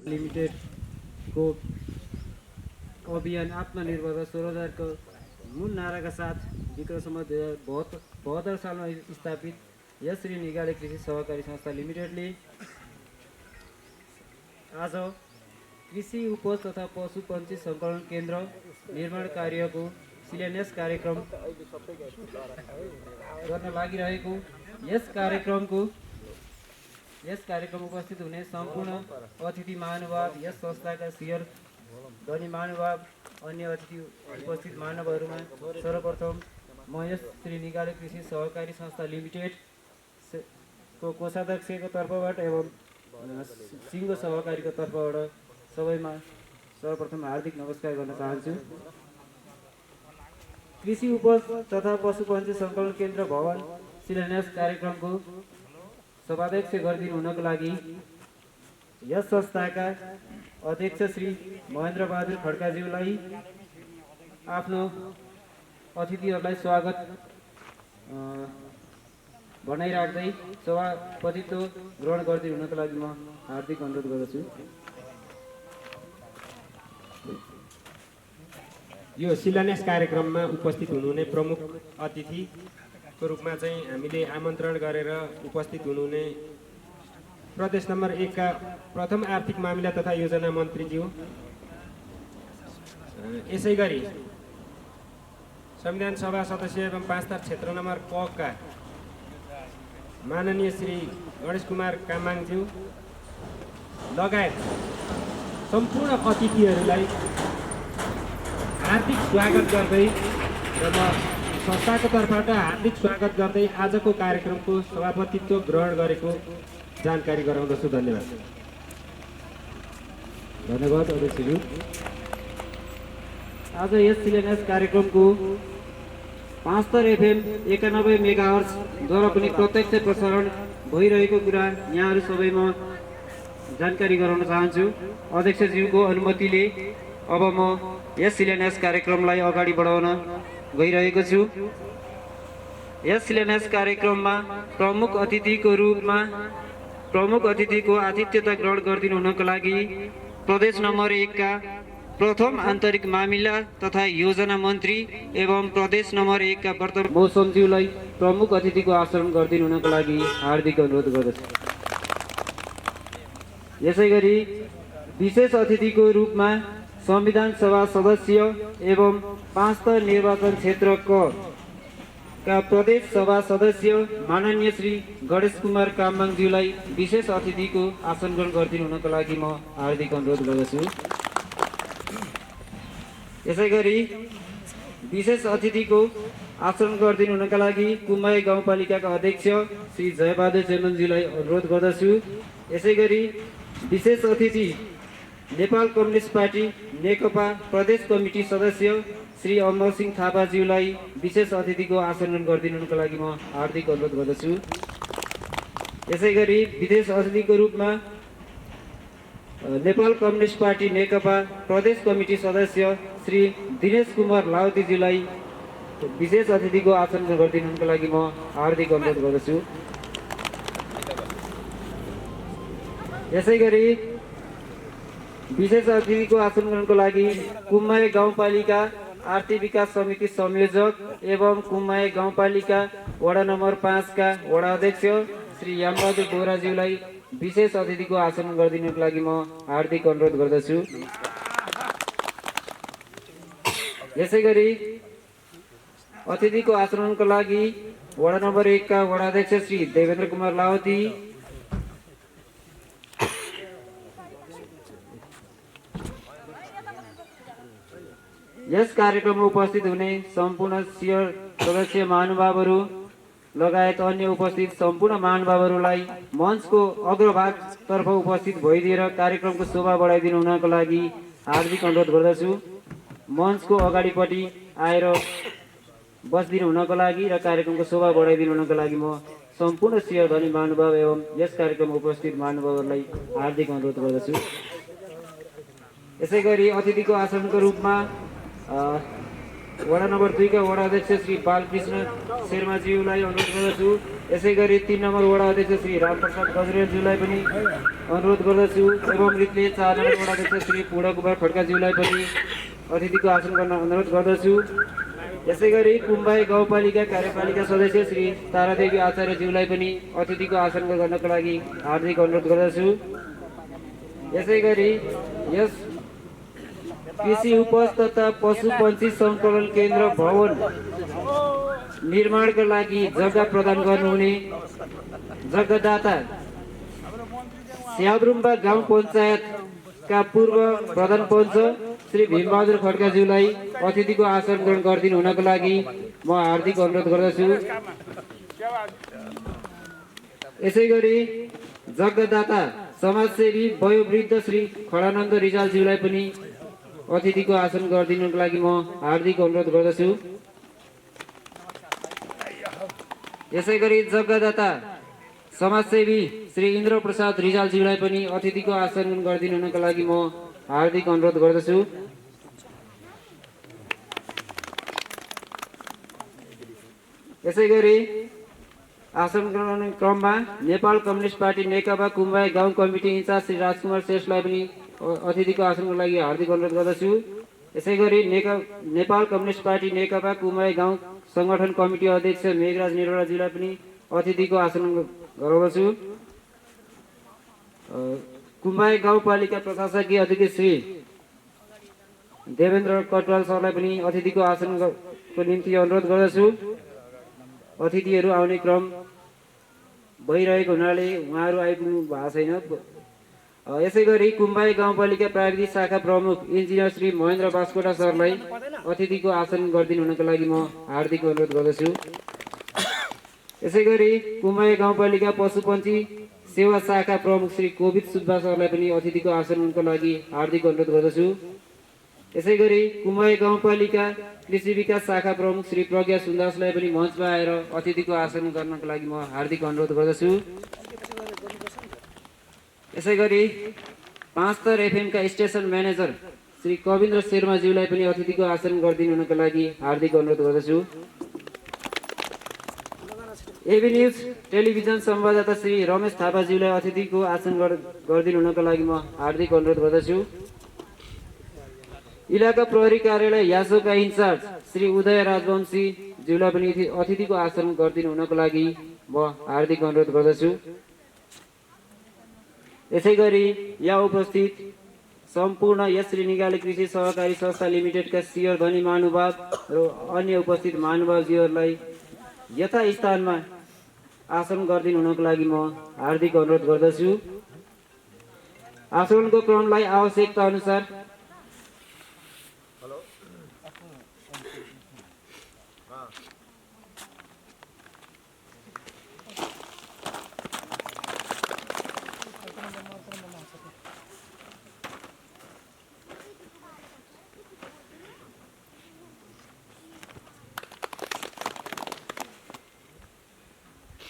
Limited को अभियान आत्मनिर्भर स्वरोजगार को मूल नारा का साथ विक्रम संवत 2072 साल में स्थापित यस श्री निगाले कृषि सहकारी संस्था लिमिटेडले आज कृषि उपज तथा पशुपन्छी संकलन केन्द्र निर्माण कार्यको शिलान्यास कार्यक्रम गर्न लागिरहेको यस कार्यक्रम उपस्थित हुने सम्पूर्ण अतिथि महानुभाव, यस संस्थाका शेयर धनी महानुभाव, अन्य अतिथि उपस्थित महानुभावहरूमा सर्वप्रथम म यस श्री निगाले कृषि सहकारी संस्था लिमिटेड को कोषाध्यक्षको तर्फबाट एवं सिङ्गो सहकारीको तर्फबाट सबैमा सर्वप्रथम हार्दिक नमस्कार गर्न चाहन्छु। कृषि उपज तथा पशुपन्छी संकलन केन्द्र भवन शिलान्यास कार्यक्रमको सभाध्यक्ष गरिदिनु हुनको लागि यस संस्थाका अध्यक्ष श्री महेन्द्र बहादुर खड्काज्यूलाई आफ्नो अतिथिहरूलाई स्वागत भनाइराख्दै सभापतित्व ग्रहण गरिदिनु हुनको लागि म हार्दिक अनुरोध गर्दछु। यो शिलान्यास कार्यक्रममा उपस्थित हुनुहुने प्रमुख अतिथिको रूपमा चाहिँ हामीले आमन्त्रण गरेर उपस्थित हुनुहुने प्रदेश नम्बर 1 का प्रथम आर्थिक मामिला तथा योजना मन्त्रीज्यू, यसै गरी संविधान सभा सदस्य एवं 5 तार क्षेत्र नम्बर क का माननीय श्री गणेश कुमार कामाङज्यू लगायत सम्पूर्ण अतिथिहरूलाई हार्दिक स्वागत गर्दै र म संस्थाको तर्फबाट हार्दिक स्वागत गर्दै आजको कार्यक्रमको सभापतित्व ग्रहण गरेको जानकारी गराउँदछु। धन्यवाद। धन्यवाद अध्यक्षज्यू। आज यस शिलान्यास कार्यक्रमको 5 तर FM 91 मेगाहर्जद्वारा पनि प्रत्यक्ष प्रसारण भइरहेको कुरा यहाँहरू सबैमा जानकारी गराउन चाहन्छु। अध्यक्षज्यूको अनुमतिले अब म यस शिलान्यास कार्यक्रमलाई अगाडि बढाउन गइरहेको छु। यस शिलान्यास कार्यक्रममा प्रमुख अतिथिको आतिथ्यता ग्रहण गरिदिनु हुनको लागि प्रदेश नम्बर 1 का प्रथम आन्तरिक मामिला तथा योजना मन्त्री एवं प्रदेश नम्बर 1 का वर्तमान मौसमज्यूलाई प्रमुख अतिथिको आचरण गरिदिनु हुनको लागि हार्दिक अनुरोध गर्दछु। यसै गरी विशेष अतिथिको रूपमा संविधान सभा सदस्य एवं 5 तर निर्वाचन क्षेत्र का प्रदेश सभा सदस्य माननीय श्री गणेश कुमार कामाङज्यूलाई विशेष अतिथिको आसन ग्रहण गरिदिनु हुनको लागि म हार्दिक अनुरोध गर्दछु। यसै गरी विशेष अतिथिको आचरण गरिदिनु हुनका लागि कुमाई गाउँपालिकाका अध्यक्ष श्री जयबहादुर चेमनज्यूलाई अनुरोध गर्दछु। यसै गरी विशेष अतिथि नेपाल कम्युनिस्ट पार्टी नेकपा प्रदेश कमिटी सदस्य श्री अमर सिंह थापाज्यूलाई विशेष अतिथिको आसन ग्रहण गरिदिनु हुनको लागि म हार्दिक अनुरोध गर्दछु। यसै गरी विशेष अतिथिको रूपमा नेपाल कम्युनिस्ट पार्टी नेकपा प्रदेश कमिटी सदस्य श्री दिनेश कुमार लाउतीज्यूलाई विशेष अतिथिको आसन ग्रहण गरिदिनु हुनको लागि म हार्दिक अनुरोध गर्दछु। यसै गरी विशेष अतिथिको आसन ग्रहणको लागि कुमाई गाउँपालिका आर्थिक विकास समिति संयोजक एवं कुमाई गाउँपालिका वडा नम्बर 5 का वडा अध्यक्ष श्री यामबहादुर बोराज्यूलाई विशेष अतिथिको आसन गरिदिनुको लागि म हार्दिक अनुरोध गर्दछु। यसै गरी अतिथिको आचरणको लागि वडा नम्बर 1 का वडा अध्यक्ष श्री देवेन्द्र कुमार लावती, यस कार्यक्रममा उपस्थित हुने सम्पूर्ण शेयर सदस्य महानुभावहरू लगायत अन्य उपस्थित सम्पूर्ण महानुभावहरूलाई मञ्चको अग्रभागतर्फ उपस्थित भइदिएर कार्यक्रमको शोभा बढाइदिनु हुनको लागि हार्दिक अनुरोध गर्दछु। मञ्चको अगाडिपट्टि आएर बसिदिनु हुनको लागि र कार्यक्रमको शोभा बढाइदिनु हुनको लागि म सम्पूर्ण शिरधनी महानुभाव एवं यस कार्यक्रममा उपस्थित महानुभावहरूलाई हार्दिक अनुरोध गर्दछु। यसै गरी अतिथिको आसनको रूपमा वडा नम्बर 2 का वडा अध्यक्ष श्री बालकृष्ण शर्माज्यूलाई अनुरोध गर्दछु। यसै गरी 3 नम्बर वडा अध्यक्ष श्री रामप्रसाद गजरेलज्यूलाई पनि अनुरोध गर्दछु एवं रीतले 4 नम्बर वडा अध्यक्ष श्री पूर्णकुमार खड्काज्यूलाई पनि अतिथिको आसन गर्न अनुरोध गर्दछु। यसै गरी कुम्बाई गाउँपालिका कार्यपालिका सदस्य श्री तारादेवी आचार्यज्यूलाई पनि अतिथिको आसन गर्नको लागि हार्दिक अनुरोध गर्दछु। यसै गरी यस कृषि उपज तथा पशु पन्छी सङ्कलन केन्द्र भवन निर्माणका लागि जग्गा प्रदान गर्नुहुने जग्गादाता स्याब्रुम्बा गाउँ पञ्चायतका पूर्व प्रधान पञ्च श्री भीमबहादुर खड्काज्यूलाई अतिथिको आसन ग्रहण गरिदिनु हुनको लागि म हार्दिक अनुरोध गर्दछु। यसै गरी जग्गादाता समाजसेवी वयोवृद्ध श्री खडानन्द रिजालज्यूलाई पनि अतिथिको आसन गरिदिनुको लागि म हार्दिक अनुरोध गर्दछु। यसै गरी जग्गादाता समाजसेवी श्री इन्द्र प्रसाद रिजालज्यूलाई पनि अतिथिको आसन गरिदिनु हुनको लागि म हार्दिक अनुरोध गर्दछु। यसै गरी आसन ग्रहण क्रममा नेपाल कम्युनिस्ट पार्टी नेकपा कुम्बाई गाउँ कमिटी इन्चार्ज श्री राजकुमार श्रेष्ठलाई पनि अतिथिको आसनको लागि हार्दिक अनुरोध गर्दछु। यसै गरी नेपाल कम्युनिस्ट पार्टी नेकपा कुम्बाई गाउँ सङ्गठन कमिटी अध्यक्ष मेघराज निरोलाज्यूलाई पनि अतिथिको आसन गराउँदछु। कुम्बाई गाउँपालिका प्रशासकीय अध्यक्ष श्री देवेन्द्र कटवाल सरलाई पनि अतिथिको आसनको निम्ति अनुरोध गर्दछु। अतिथिहरू आउने क्रम भइरहेको हुनाले उहाँहरू आइपुग्नु भएको छैन। यसै गरी कुम्बाई गाउँपालिका प्राविधिक शाखा प्रमुख इन्जिनियर श्री महेन्द्र बास्कोटा सरलाई अतिथिको आसन गरिदिनु हुनको लागि म हार्दिक अनुरोध गर्दछु। यसै गरी कुम्बाई गाउँपालिका पशुपन्छी सेवा शाखा प्रमुख श्री कोविद सुब्बा सरलाई पनि अतिथिको आसनको लागि हार्दिक अनुरोध गर्दछु। यसै गरी कुम्बाई गाउँपालिका कृषि विकास शाखा प्रमुख श्री प्रज्ञा सुन्दासलाई पनि मञ्चमा आएर अतिथिको आसन गर्नको लागि म हार्दिक अनुरोध गर्दछु। यसै गरी 5 थर FM का स्टेसन म्यानेजर श्री कविन्द्र शर्माज्यूलाई पनि अतिथिको आसन गरिदिनु हुनको लागि हार्दिक अनुरोध गर्दछु। एबी न्युज टेलिभिजन संवाददाता श्री रमेश थापाज्यूलाई अतिथिको आसन गरिदिनु हुनको लागि म हार्दिक अनुरोध गर्दछु। इलाका प्रहरी कार्यालय यासोका इन्चार्ज श्री उदय राजवंशी ज्यूलाई पनि अतिथिको आसन गरिदिनु हुनको लागि म हार्दिक अनुरोध गर्दछु। यसै गरी यहाँ उपस्थित सम्पूर्ण यस श्री निगाले कृषि सहकारी संस्था लिमिटेडका शिर धनी महानुभाव र अन्य उपस्थित महानुभावजीहरूलाई यथास्थानमा आसन गरिदिनु हुनको लागि म हार्दिक अनुरोध गर्दछु। आसनको क्रमलाई आवश्यकता अनुसार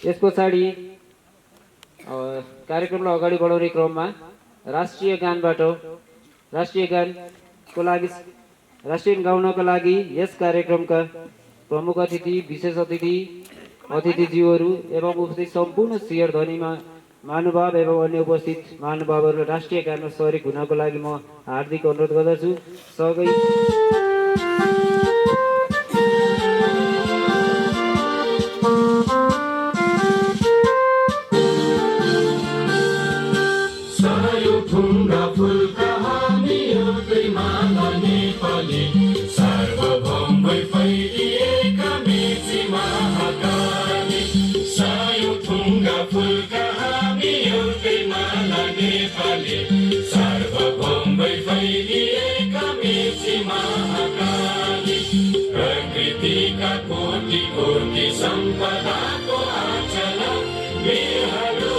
यस पछाडि कार्यक्रमलाई अगाडि बढाउने क्रममा राष्ट्रिय गान गाउनका लागि यस कार्यक्रमका प्रमुख अतिथि विशेष अतिथिज्यूहरू एवं उपस्थित सम्पूर्ण शिर धनी महानुभाव एवं अन्य उपस्थित महानुभावहरूलाई राष्ट्रिय गानमा सहयोग हुनको लागि म हार्दिक अनुरोध गर्दछु। सँगै सम्पदाको आचल वीरहरू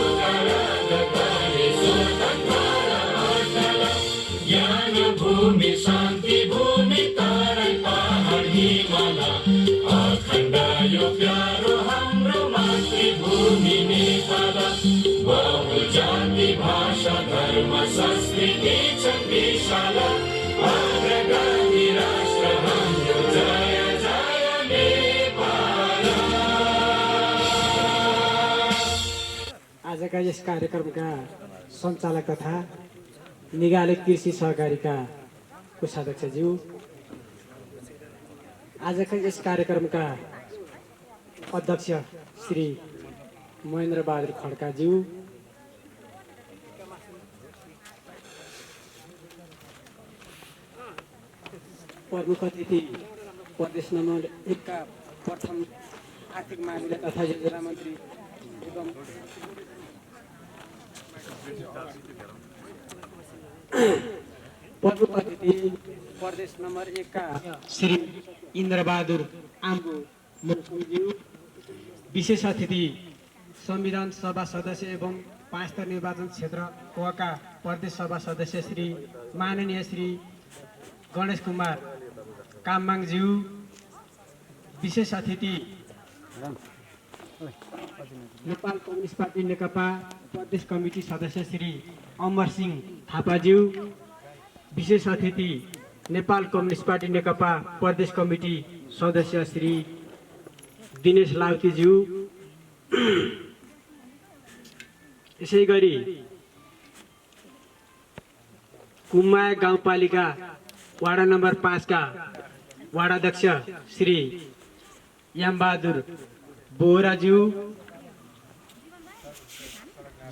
भूमि शान्ति भूमि तराई पहाड हिमाल अखण्ड यो प्यारो हाम्रो मातृभूमि नेपाल बहुजाति भाषा धर्म संस्कृति छन् विशाल अग्रगामी राष्ट्र हाम्रो जय जय नेपाल। आजका यस कार्यक्रमका सञ्चालक तथा निगाले कृषि सहकारीका कोषाध्यक्षज्यू, आजका यस कार्यक्रमका अध्यक्ष श्री महेन्द्र बहादुर खड्काज्यू, प्रमुख अतिथि प्रदेश नम्बर 1 का प्रथम आर्थिक मामिला तथा योजना मन्त्री एवं प्रमुख अतिथि प्रदेश नम्बर 1 का श्री इन्द्रबहादुर आम्बु मुखज्यू, विशेष अतिथि संविधान सभा सदस्य एवं 5 थर निर्वाचन क्षेत्र का प्रदेश सभा सदस्य श्री माननीय श्री गणेश कुमार काममाङज्यू, विशेष अतिथि नेपाल कम्युनिस्ट पार्टी नेकपा प्रदेश कमिटी सदस्य श्री अमर सिंह थापाज्यू, विशेष अतिथि नेपाल कम्युनिस्ट पार्टी नेकपा प्रदेश कमिटी सदस्य श्री दिनेश लाउतीज्यू, यसै गरी कुम्माया गाउँपालिका वाडा नम्बर 5 का वाडाध्यक्ष श्री यामबहादुर बोहराज्यू,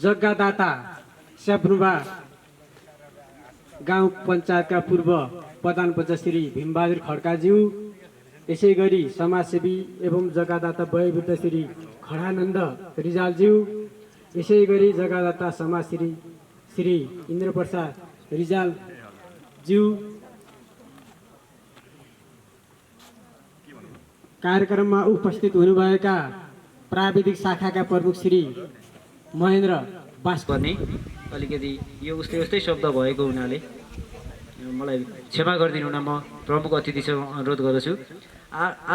जग्गादाता स्याब्रुवा गाउँ पञ्चायतका पूर्व प्रधान पञ्चायत श्री भीमबहादुर खड्काज्यू, यसै गरी समाजसेवी एवं जग्गादाता वयोवृद्ध श्री खडानन्द रिजालज्यू, यसै गरी जग्गादाता समाज श्री इन्द्रप्रसाद रिजालज्यू, कार्यक्रममा उपस्थित हुनुभएका प्राविधिक शाखाका प्रमुख श्री महेन्द्र बास पर्ने अलिकति यो उस्तै शब्द भएको हुनाले मलाई क्षमा गरिदिनु हुन म प्रमुख अतिथिसँग अनुरोध गर्दछु।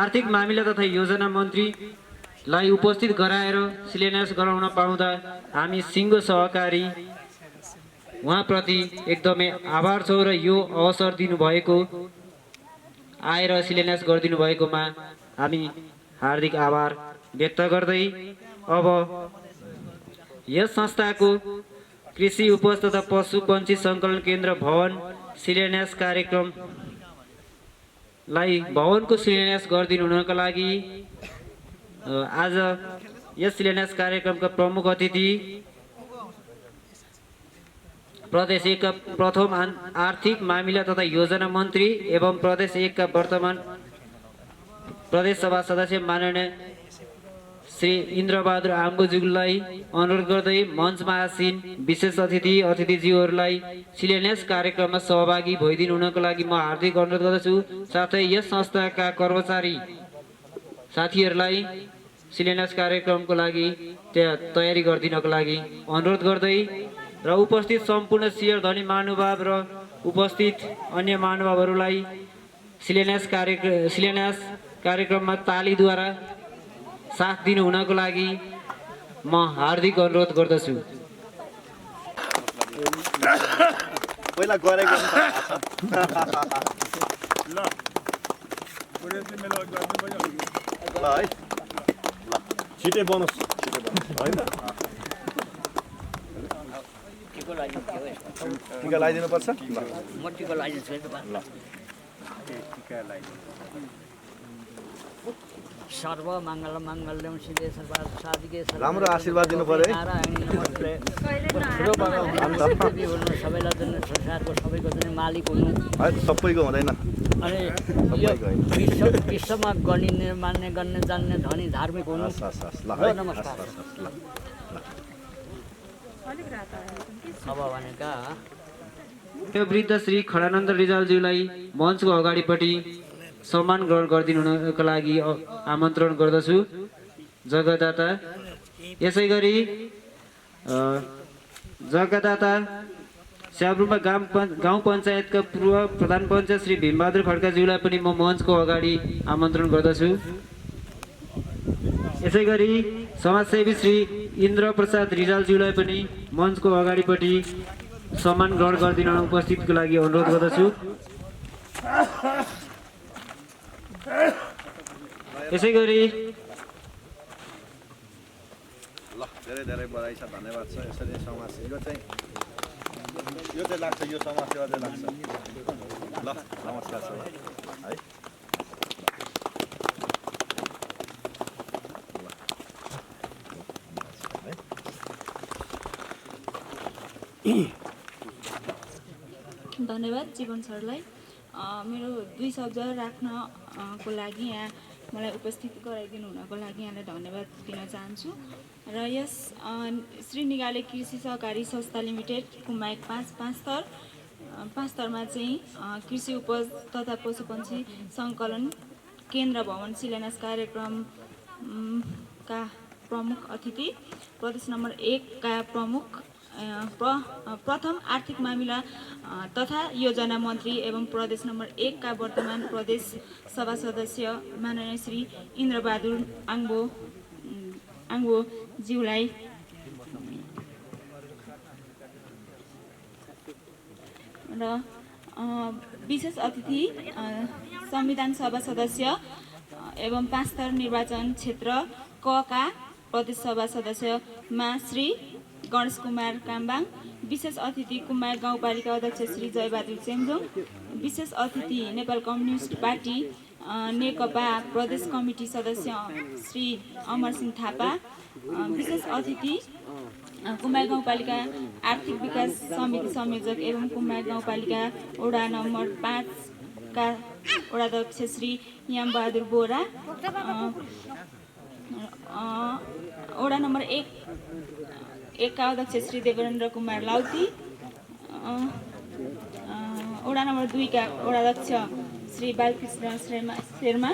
आर्थिक मामिला तथा योजना मन्त्रीलाई उपस्थित गराएर शिलान्यास गराउन पाउँदा हामी सिङ्गो सहकारी उहाँप्रति एकदमै आभार छौँ र यो अवसर दिनुभएको आएर शिलान्यास गरिदिनु भएकोमा हामी हार्दिक आभार व्यक्त गर्दै अब यस संस्थाको कृषि उपज तथा पशु पन्छी सङ्कलन केन्द्र भवन शिलान्यास कार्यक्रमलाई भवनको शिलान्यास गरिदिनु हुनका लागि आज यस शिलान्यास कार्यक्रमका प्रमुख अतिथि प्रदेश 1 का प्रथम आर्थिक मामिला तथा योजना मन्त्री एवं प्रदेश 1 का वर्तमान प्रदेश सभा सदस्य माननीय श्री इन्द्रबहादुर आम्बुज्यूलाई अनुरोध गर्दै मञ्चमा आसीन विशेष अतिथिज्यूहरूलाई शिलान्यास कार्यक्रममा सहभागी भइदिनु हुनको लागि म हार्दिक अनुरोध गर्दछु। साथै यस संस्थाका कर्मचारी साथीहरूलाई शिलान्यास कार्यक्रमको लागि तयारी गरिदिनको लागि अनुरोध गर्दै र उपस्थित सम्पूर्ण शिर धनी महानुभाव र उपस्थित अन्य महानुभावहरूलाई शिलान्यास कार्यक्रममा तालीद्वारा साथ दिनु हुनको लागि म हार्दिक अनुरोध गर्दछु। पहिला गरेको ल है छिटै बनोस् हैन टिका लगाइदिनु पर्छ ल म टिका लगाइदिन्छु है तपाईँ। ल टिका लगाइदिनु सर्व मङ्गल मङ्गल्यम शिवे साधिके राम्रो आशीर्वाद दिनु पर्यो है। सबैलाई जुन संसारको सबैको जुन मालिक हुनु सबैको हुँदैन अनि यो विश्वमा गनिने मान्ने गर्ने जान्ने धनी धार्मिक हुनु। नमस्कार। अब भनेका त्यो वृद्ध श्री खडानन्द रिजालज्यूलाई मञ्चको अगाडिपट्टि सम्मान ग्रहण गरिदिनुको लागि आमन्त्रण गर्दछु जग्गादाता। यसै गरी जग्गादाता स्याब्रुमा गाउँ पञ्चायतका पूर्व प्रधान पञ्च श्री भीमबहादुर खड्काज्यूलाई पनि म मञ्चको अगाडि आमन्त्रण गर्दछु। यसै गरी समाजसेवी श्री इन्द्र प्रसाद रिजालज्यूलाई पनि मञ्चको अगाडिपट्टि सम्मान ग्रहण गरिदिन उपस्थितको लागि अनुरोध गर्दछु। यसै गरी ल धेरै धेरै बधाई छ, धन्यवाद छ। यसरी समाज यो चाहिँ लाग्छ, यो समाजसेवा चाहिँ लाग्छ। ल नमस्कार छ है। धन्यवाद जीवन सरलाई मेरो 2 शब्द राख्नको लागि यहाँ मलाई उपस्थित गराइदिनु हुनको लागि यहाँलाई धन्यवाद दिन चाहन्छु। र यस श्री निगाले कृषि सहकारी संस्था लिमिटेड कुमाईक 5 स्तरमा चाहिँ कृषि उपज तथा पशुपन्छी सङ्कलन केन्द्र भवन शिलान्यास कार्यक्रमका प्रमुख अतिथि प्रदेश नम्बर 1 का प्रमुख प्रथम आर्थिक मामिला तथा योजना मन्त्री एवं प्रदेश नम्बर 1 का वर्तमान प्रदेश सभा सदस्य माननीय श्री इन्द्रबहादुर आङ्बो ज्यूलाई र विशेष अतिथि संविधान सभा सदस्य एवं 5 स्तर निर्वाचन क्षेत्र क का प्रदेश सभा सदस्यमा श्री गणेश कुमार काम्बाङ, विशेष अतिथि कुमाई गाउँपालिका अध्यक्ष श्री जयबहादुर चेम्जोङ, विशेष अतिथि नेपाल कम्युनिस्ट पार्टी नेकपा प्रदेश कमिटी सदस्य श्री अमरसिंह थापा, विशेष अतिथि कुमाई गाउँपालिका आर्थिक विकास समिति संयोजक एवं कुमाई गाउँपालिका वडा नम्बर 5 का वडाध्यक्ष श्री यामबहादुर बोरा, वडा नम्बर 1 का अध्यक्ष श्री देवेन्द्र कुमार लाउती, वडा नम्बर 2 का वडाध्यक्ष श्री बालकृष्ण शर्मा,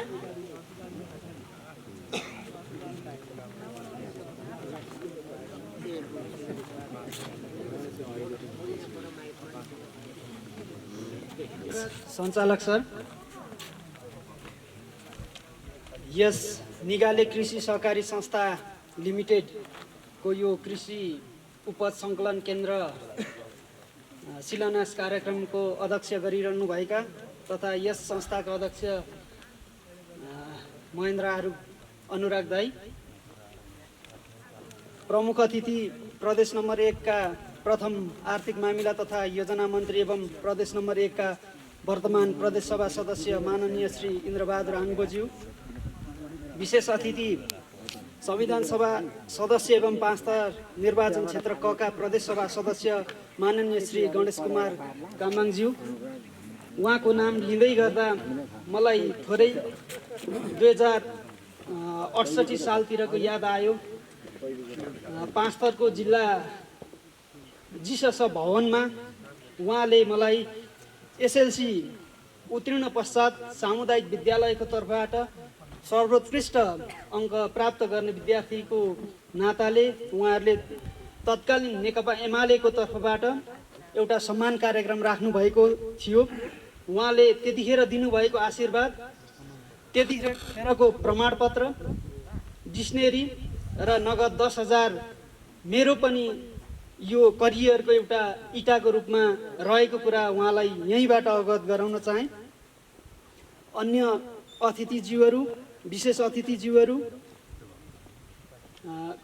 सञ्चालक सर, यस निगाले कृषि सहकारी संस्था लिमिटेडको यो कृषि उपज सङ्कलन केन्द्र शिलान्यास कार्यक्रमको अध्यक्ष गरिरहनुभएका तथा यस संस्थाका अध्यक्ष महेन्द्र अनुराग दाई, प्रमुख अतिथि प्रदेश नम्बर 1 का प्रथम आर्थिक मामिला तथा योजना मन्त्री एवं प्रदेश नम्बर 1 का वर्तमान प्रदेश सभा सदस्य माननीय श्री इन्द्रबहादुर आङ्बोज्यू, विशेष अतिथि संविधान सभा सदस्य एवं 5 स्तर निर्वाचन क्षेत्र क का प्रदेश सभा सदस्य माननीय श्री गणेश कुमार काम्बाङज्यू, उहाँको नाम लिँदै गर्दा मलाई थोरै 2068 सालतिरको याद आयो। 5 स्तरको जिल्ला जीसस भवनमा उहाँले मलाई एसएलसी उत्तीर्ण पश्चात सामुदायिक विद्यालयको तर्फबाट सर्वोत्कृष्ट अङ्क प्राप्त गर्ने विद्यार्थीको नाताले उहाँहरूले तत्कालीन नेकपा एमालेको तर्फबाट एउटा सम्मान कार्यक्रम राख्नुभएको थियो। उहाँले त्यतिखेर दिनुभएको आशीर्वाद, त्यतिखेरको प्रमाणपत्र, डिक्सनेरी र नगद 10,000 मेरो पनि यो करियरको एउटा इटाको रूपमा रहेको कुरा उहाँलाई यहीँबाट अवगत गराउन चाहे। अन्य अतिथिज्यूहरू, विशेष अतिथिज्यूहरू,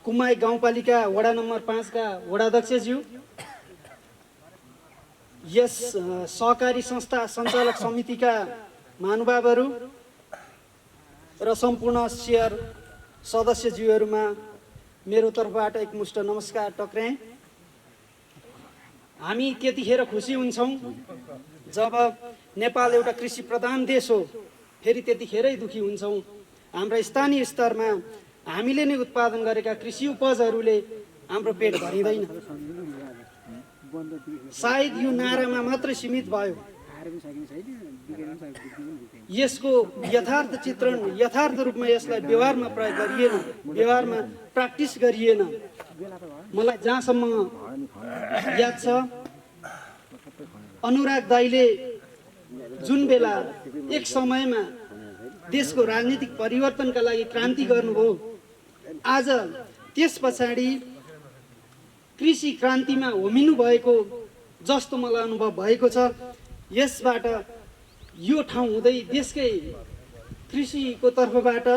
कुमाई गाउँपालिका वडा नम्बर 5 का वडाध्यक्षज्यू, यस सहकारी संस्था सञ्चालक समितिका महानुभावहरू र सम्पूर्ण शेयर सदस्यज्यूहरूमा मेरो तर्फबाट एकमुष्ट नमस्कार टक्राएँ। हामी त्यतिखेर खुसी हुन्छौँ जब नेपाल एउटा कृषि प्रधान देश हो, फेरि त्यतिखेरै दुखी हुन्छौँ हाम्रा स्थानीय स्तरमा हामीले नै उत्पादन गरेका कृषि उपजहरूले हाम्रो पेट भरिँदैन। सायद यो नारामा मात्रै सीमित भयो, यसको यथार्थ चित्रण यथार्थ रूपमा यसलाई व्यवहारमा प्रयोग गरिएन, व्यवहारमा प्र्याक्टिस गरिएन। मलाई जहाँसम्म याद छ अनुराग दाइले जुन बेला एक समयमा देशको राजनीतिक परिवर्तनका लागि क्रान्ति गर्नुभयो, आज त्यस पछाडि कृषि क्रान्तिमा होमिनु भएको जस्तो मलाई अनुभव भएको छ। यसबाट यो ठाउँ हुँदै देशकै कृषिको तर्फबाट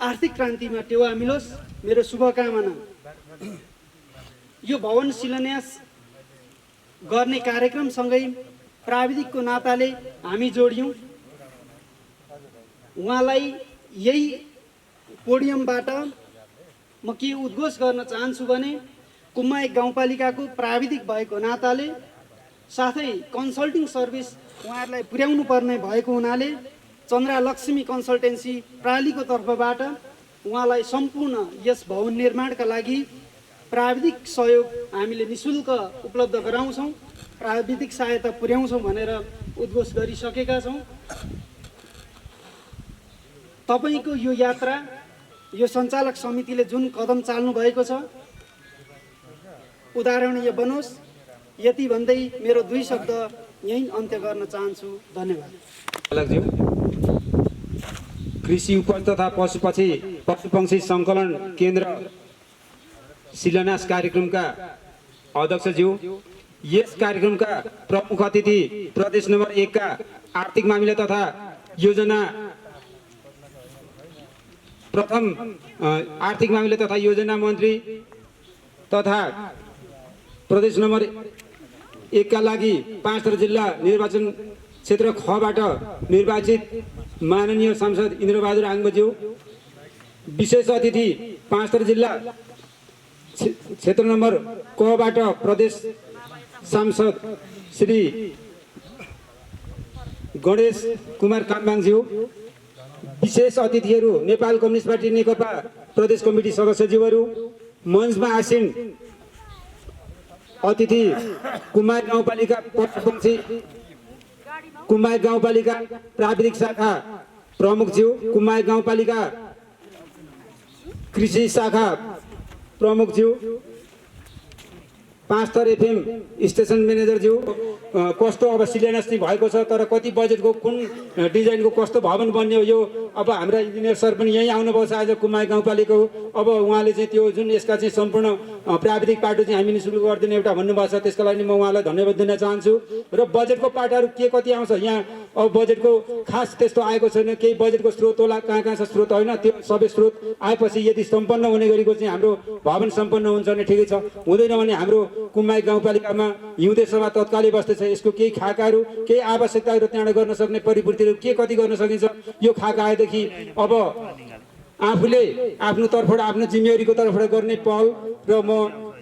आर्थिक क्रान्तिमा टेवा मिलोस्, मेरो शुभकामना। यो भवन शिलान्यास गर्ने कार्यक्रमसँगै प्राविधिकको नाताले हामी जोडियौँ। उहाँलाई यही पोडियमबाट म के उद्घोष गर्न चाहन्छु भने कुम्माई गाउँपालिकाको प्राविधिक भएको नाताले साथै कन्सल्टिङ सर्भिस उहाँहरूलाई पुर्याउनु पर्ने भएको हुनाले चन्द्रलक्ष्मी कन्सल्टेन्सी प्रालीको तर्फबाट उहाँलाई सम्पूर्ण यस भवन निर्माणका लागि प्राविधिक सहयोग हामीले निःशुल्क उपलब्ध गराउँछौँ, प्राविधिक सहायता पुर्याउँछौँ भनेर उद्घोष गरिसकेका छौँ। तपाईको यो यात्रा, यो सञ्चालक समितिले जुन कदम चाल्नु भएको छ उदाहरणीय बनोस्, यति भन्दै मेरो 2 शब्द यहीँ अन्त्य गर्न चाहन्छु। धन्यवाद। कृषि उपज तथा पशुपक्षी सङ्कलन केन्द्र शिलान्यास कार्यक्रमका अध्यक्षज्यू, यस कार्यक्रमका प्रमुख अतिथि प्रदेश नम्बर 1 का आर्थिक मामिला तथा योजना प्रथम आर्थिक मामिला तथा योजना मन्त्री तथा प्रदेश नम्बर 1 का लागि पाँचथर जिल्ला निर्वाचन क्षेत्र खबाट निर्वाचित माननीय सांसद इन्द्रबहादुर आङ्बज्यू, विशेष अतिथि पाँचथर जिल्ला क्षेत्र नम्बर कबाट प्रदेश सांसद श्री गणेश कुमार कामबाङज्यू, विशेष अतिथिहरू नेपाल कम्युनिस्ट पार्टी नेकपा प्रदेश कमिटी सदस्यज्यूहरू, मञ्चमा आसीन अतिथि कुम्माई गाउँपालिका प्राविधिक शाखा प्रमुखज्यू, कुम्माई गाउँपालिका कृषि शाखा प्रमुखज्यू, पाँचथर एफएम स्टेसन म्यानेजरज्यू, कस्तो अब शिलान्यास चाहिँ भएको छ तर कति बजेटको कुन डिजाइनको कस्तो भवन बन्ने हो यो अब हाम्रा इन्जिनियर सर पनि यहीँ आउनुभएको छ आज कुम्माई गाउँपालिकाको। अब उहाँले चाहिँ त्यो जुन यसका चाहिँ सम्पूर्ण प्राविधिक पाटो चाहिँ हामी निःशुल्क गरिदिने एउटा भन्नुभएको छ, त्यसका लागि म उहाँलाई धन्यवाद दिन चाहन्छु। र बजेटको पाटाहरू के कति आउँछ यहाँ अब बजेटको खास त्यस्तो आएको छैन, केही बजेटको स्रोत होला, कहाँ कहाँ छ स्रोत होइन, त्यो सबै स्रोत आएपछि यदि सम्पन्न हुने गरेको चाहिँ हाम्रो भवन सम्पन्न हुन्छ भने ठिकै छ, हुँदैन भने हाम्रो कुम्माई गाउँपालिकामा हिउँदे सभा तत्कालै बस्दैछ, यसको केही खाकाहरू केही आवश्यकताहरू त्यहाँबाट गर्न सक्ने परिपूर्तिहरू के कति गर्न सकिन्छ यो खाका आएदेखि अब आफूले आफ्नो तर्फबाट आफ्नो जिम्मेवारीको तर्फबाट गर्ने पहल र म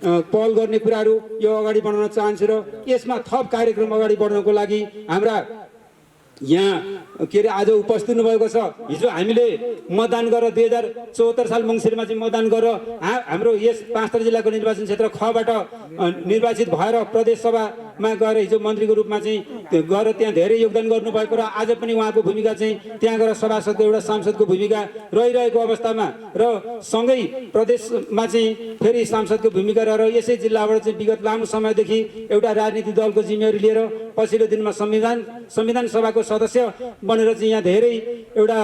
पहल गर्ने कुराहरू यो अगाडि बढाउन चाहन्छु। र यसमा थप कार्यक्रम अगाडि बढाउनको लागि हाम्रा यहाँ के अरे आज उपस्थित हुनुभएको छ। हिजो हामीले मतदान गरेर 2074 साल मङ्सिरमा चाहिँ मतदान गरेर हाम्रो यस पाँचथर जिल्लाको निर्वाचन क्षेत्र खबाट निर्वाचित भएर प्रदेश सभामा गएर हिजो मन्त्रीको रूपमा चाहिँ गएर त्यहाँ धेरै योगदान गर्नुभएको र आज पनि उहाँको भूमिका चाहिँ त्यहाँ गएर सभासदको एउटा सांसदको भूमिका रहिरहेको अवस्थामा र सँगै प्रदेशमा चाहिँ फेरि सांसदको भूमिका रहेर यसै जिल्लाबाट चाहिँ विगत लामो समयदेखि एउटा राजनीतिक दलको जिम्मेवारी लिएर पछिल्लो दिनमा संविधान सभाको सदस्य बनेर चाहिँ यहाँ धेरै एउटा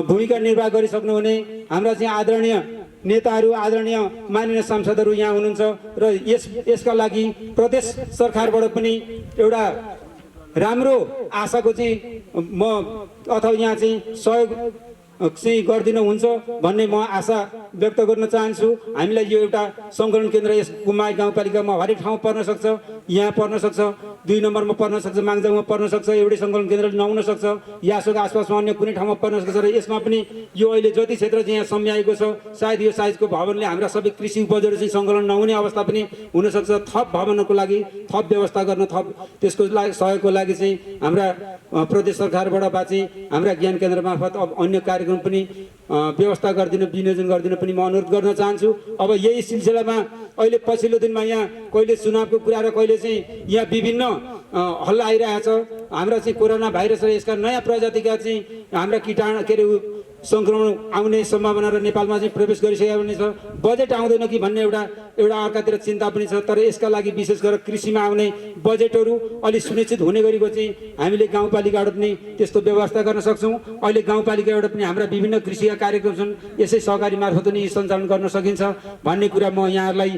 भूमिका निर्वाह गरिसक्नुहुने हाम्रा चाहिँ आदरणीय नेताहरू आदरणीय माननीय सांसदहरू यहाँ हुनुहुन्छ र यसका लागि प्रदेश सरकारबाट पनि एउटा राम्रो आशाको चाहिँ म अथवा यहाँ चाहिँ सहयोग चाहिँ गरिदिनु हुन्छ भन्ने म आशा व्यक्त गर्न चाहन्छु। हामीलाई यो एउटा सङ्कलन केन्द्र यस कुम्माई गाउँपालिकामा हरेक ठाउँ पर्न सक्छ, यहाँ पर्न सक्छ, 2 नम्बरमा पर्न सक्छ, माङजाङमा पर्न सक्छ, एउटै सङ्कलन केन्द्र नहुन सक्छ, यासोको आसपासमा अन्य कुनै ठाउँमा पर्न सक्छ। र यसमा पनि यो अहिले जति क्षेत्र चाहिँ यहाँ सम्झाएको छ सायद यो साइजको भवनले हाम्रा सबै कृषि उपजहरू चाहिँ सङ्कलन नहुने अवस्था पनि हुनसक्छ। थप भवनको लागि थप व्यवस्था गर्न थप त्यसको लागि सहयोगको लागि चाहिँ हाम्रा प्रदेश सरकारबाट वा चाहिँ हाम्रा ज्ञान केन्द्र मार्फत अब अन्य कार्यक्रम पनि व्यवस्था गरिदिनु विनियोजन गरिदिनु पनि म अनुरोध गर्न चाहन्छु। अब यही सिलसिलामा अहिले पछिल्लो दिनमा यहाँ कहिले चुनावको कुरा र कहिले चाहिँ यहाँ विभिन्न हल्ला आइरहेको छ। हाम्रा चाहिँ कोरोना भाइरस र यसका नयाँ प्रजातिका चाहिँ हाम्रा कीटाणु के अरे सङ्क्रमण आउने सम्भावना र नेपालमा चाहिँ प्रवेश गरिसकेको पनि छ। बजेट आउँदैन कि भन्ने एउटा अर्कातिर चिन्ता पनि छ। तर यसका लागि विशेष गरेर कृषिमा आउने बजेटहरू अलि सुनिश्चित हुने गरेको चाहिँ हामीले गाउँपालिकाबाट पनि त्यस्तो व्यवस्था गर्न सक्छौँ। अहिले गाउँपालिकाबाट पनि हाम्रा विभिन्न कृषिका कार्यक्रम छन्, यसै सहकारी मार्फत पनि सञ्चालन गर्न सकिन्छ भन्ने कुरा म यहाँहरूलाई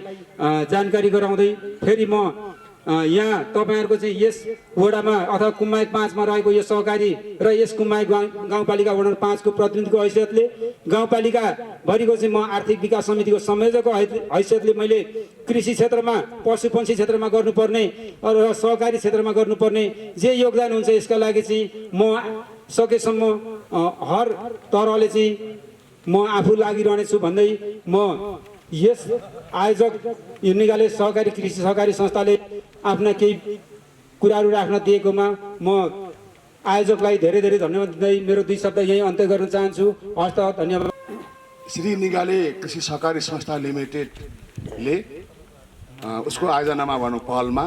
जानकारी गराउँदै फेरि म यहाँ तपाईँहरूको चाहिँ यस वडामा अथवा कुम्माई 5 मा रहेको यो सहकारी र यस कुम्माई गाउँपालिका वडा 5 को प्रतिनिधिको हैसियतले गाउँपालिका भरिको चाहिँ म आर्थिक विकास समितिको संयोजकको हैसियतले मैले कृषि क्षेत्रमा पशुपन्छी क्षेत्रमा गर्नुपर्ने र सहकारी क्षेत्रमा गर्नुपर्ने जे योगदान हुन्छ यसका लागि चाहिँ म सकेसम्म हर तरहले चाहिँ म आफू लागिरहनेछु भन्दै म यस आयोजक यो निगाले सहकारी कृषि सहकारी संस्थाले आफ्ना केही कुराहरू राख्न दिएकोमा म आयोजकलाई धेरै धेरै धन्यवाद दिँदै मेरो 2 शब्द यही अन्त्य गर्न चाहन्छु। हस्त धन्यवाद। श्री निगाले कृषि सहकारी संस्था लिमिटेडले उसको आयोजनामा भनौँ पहलमा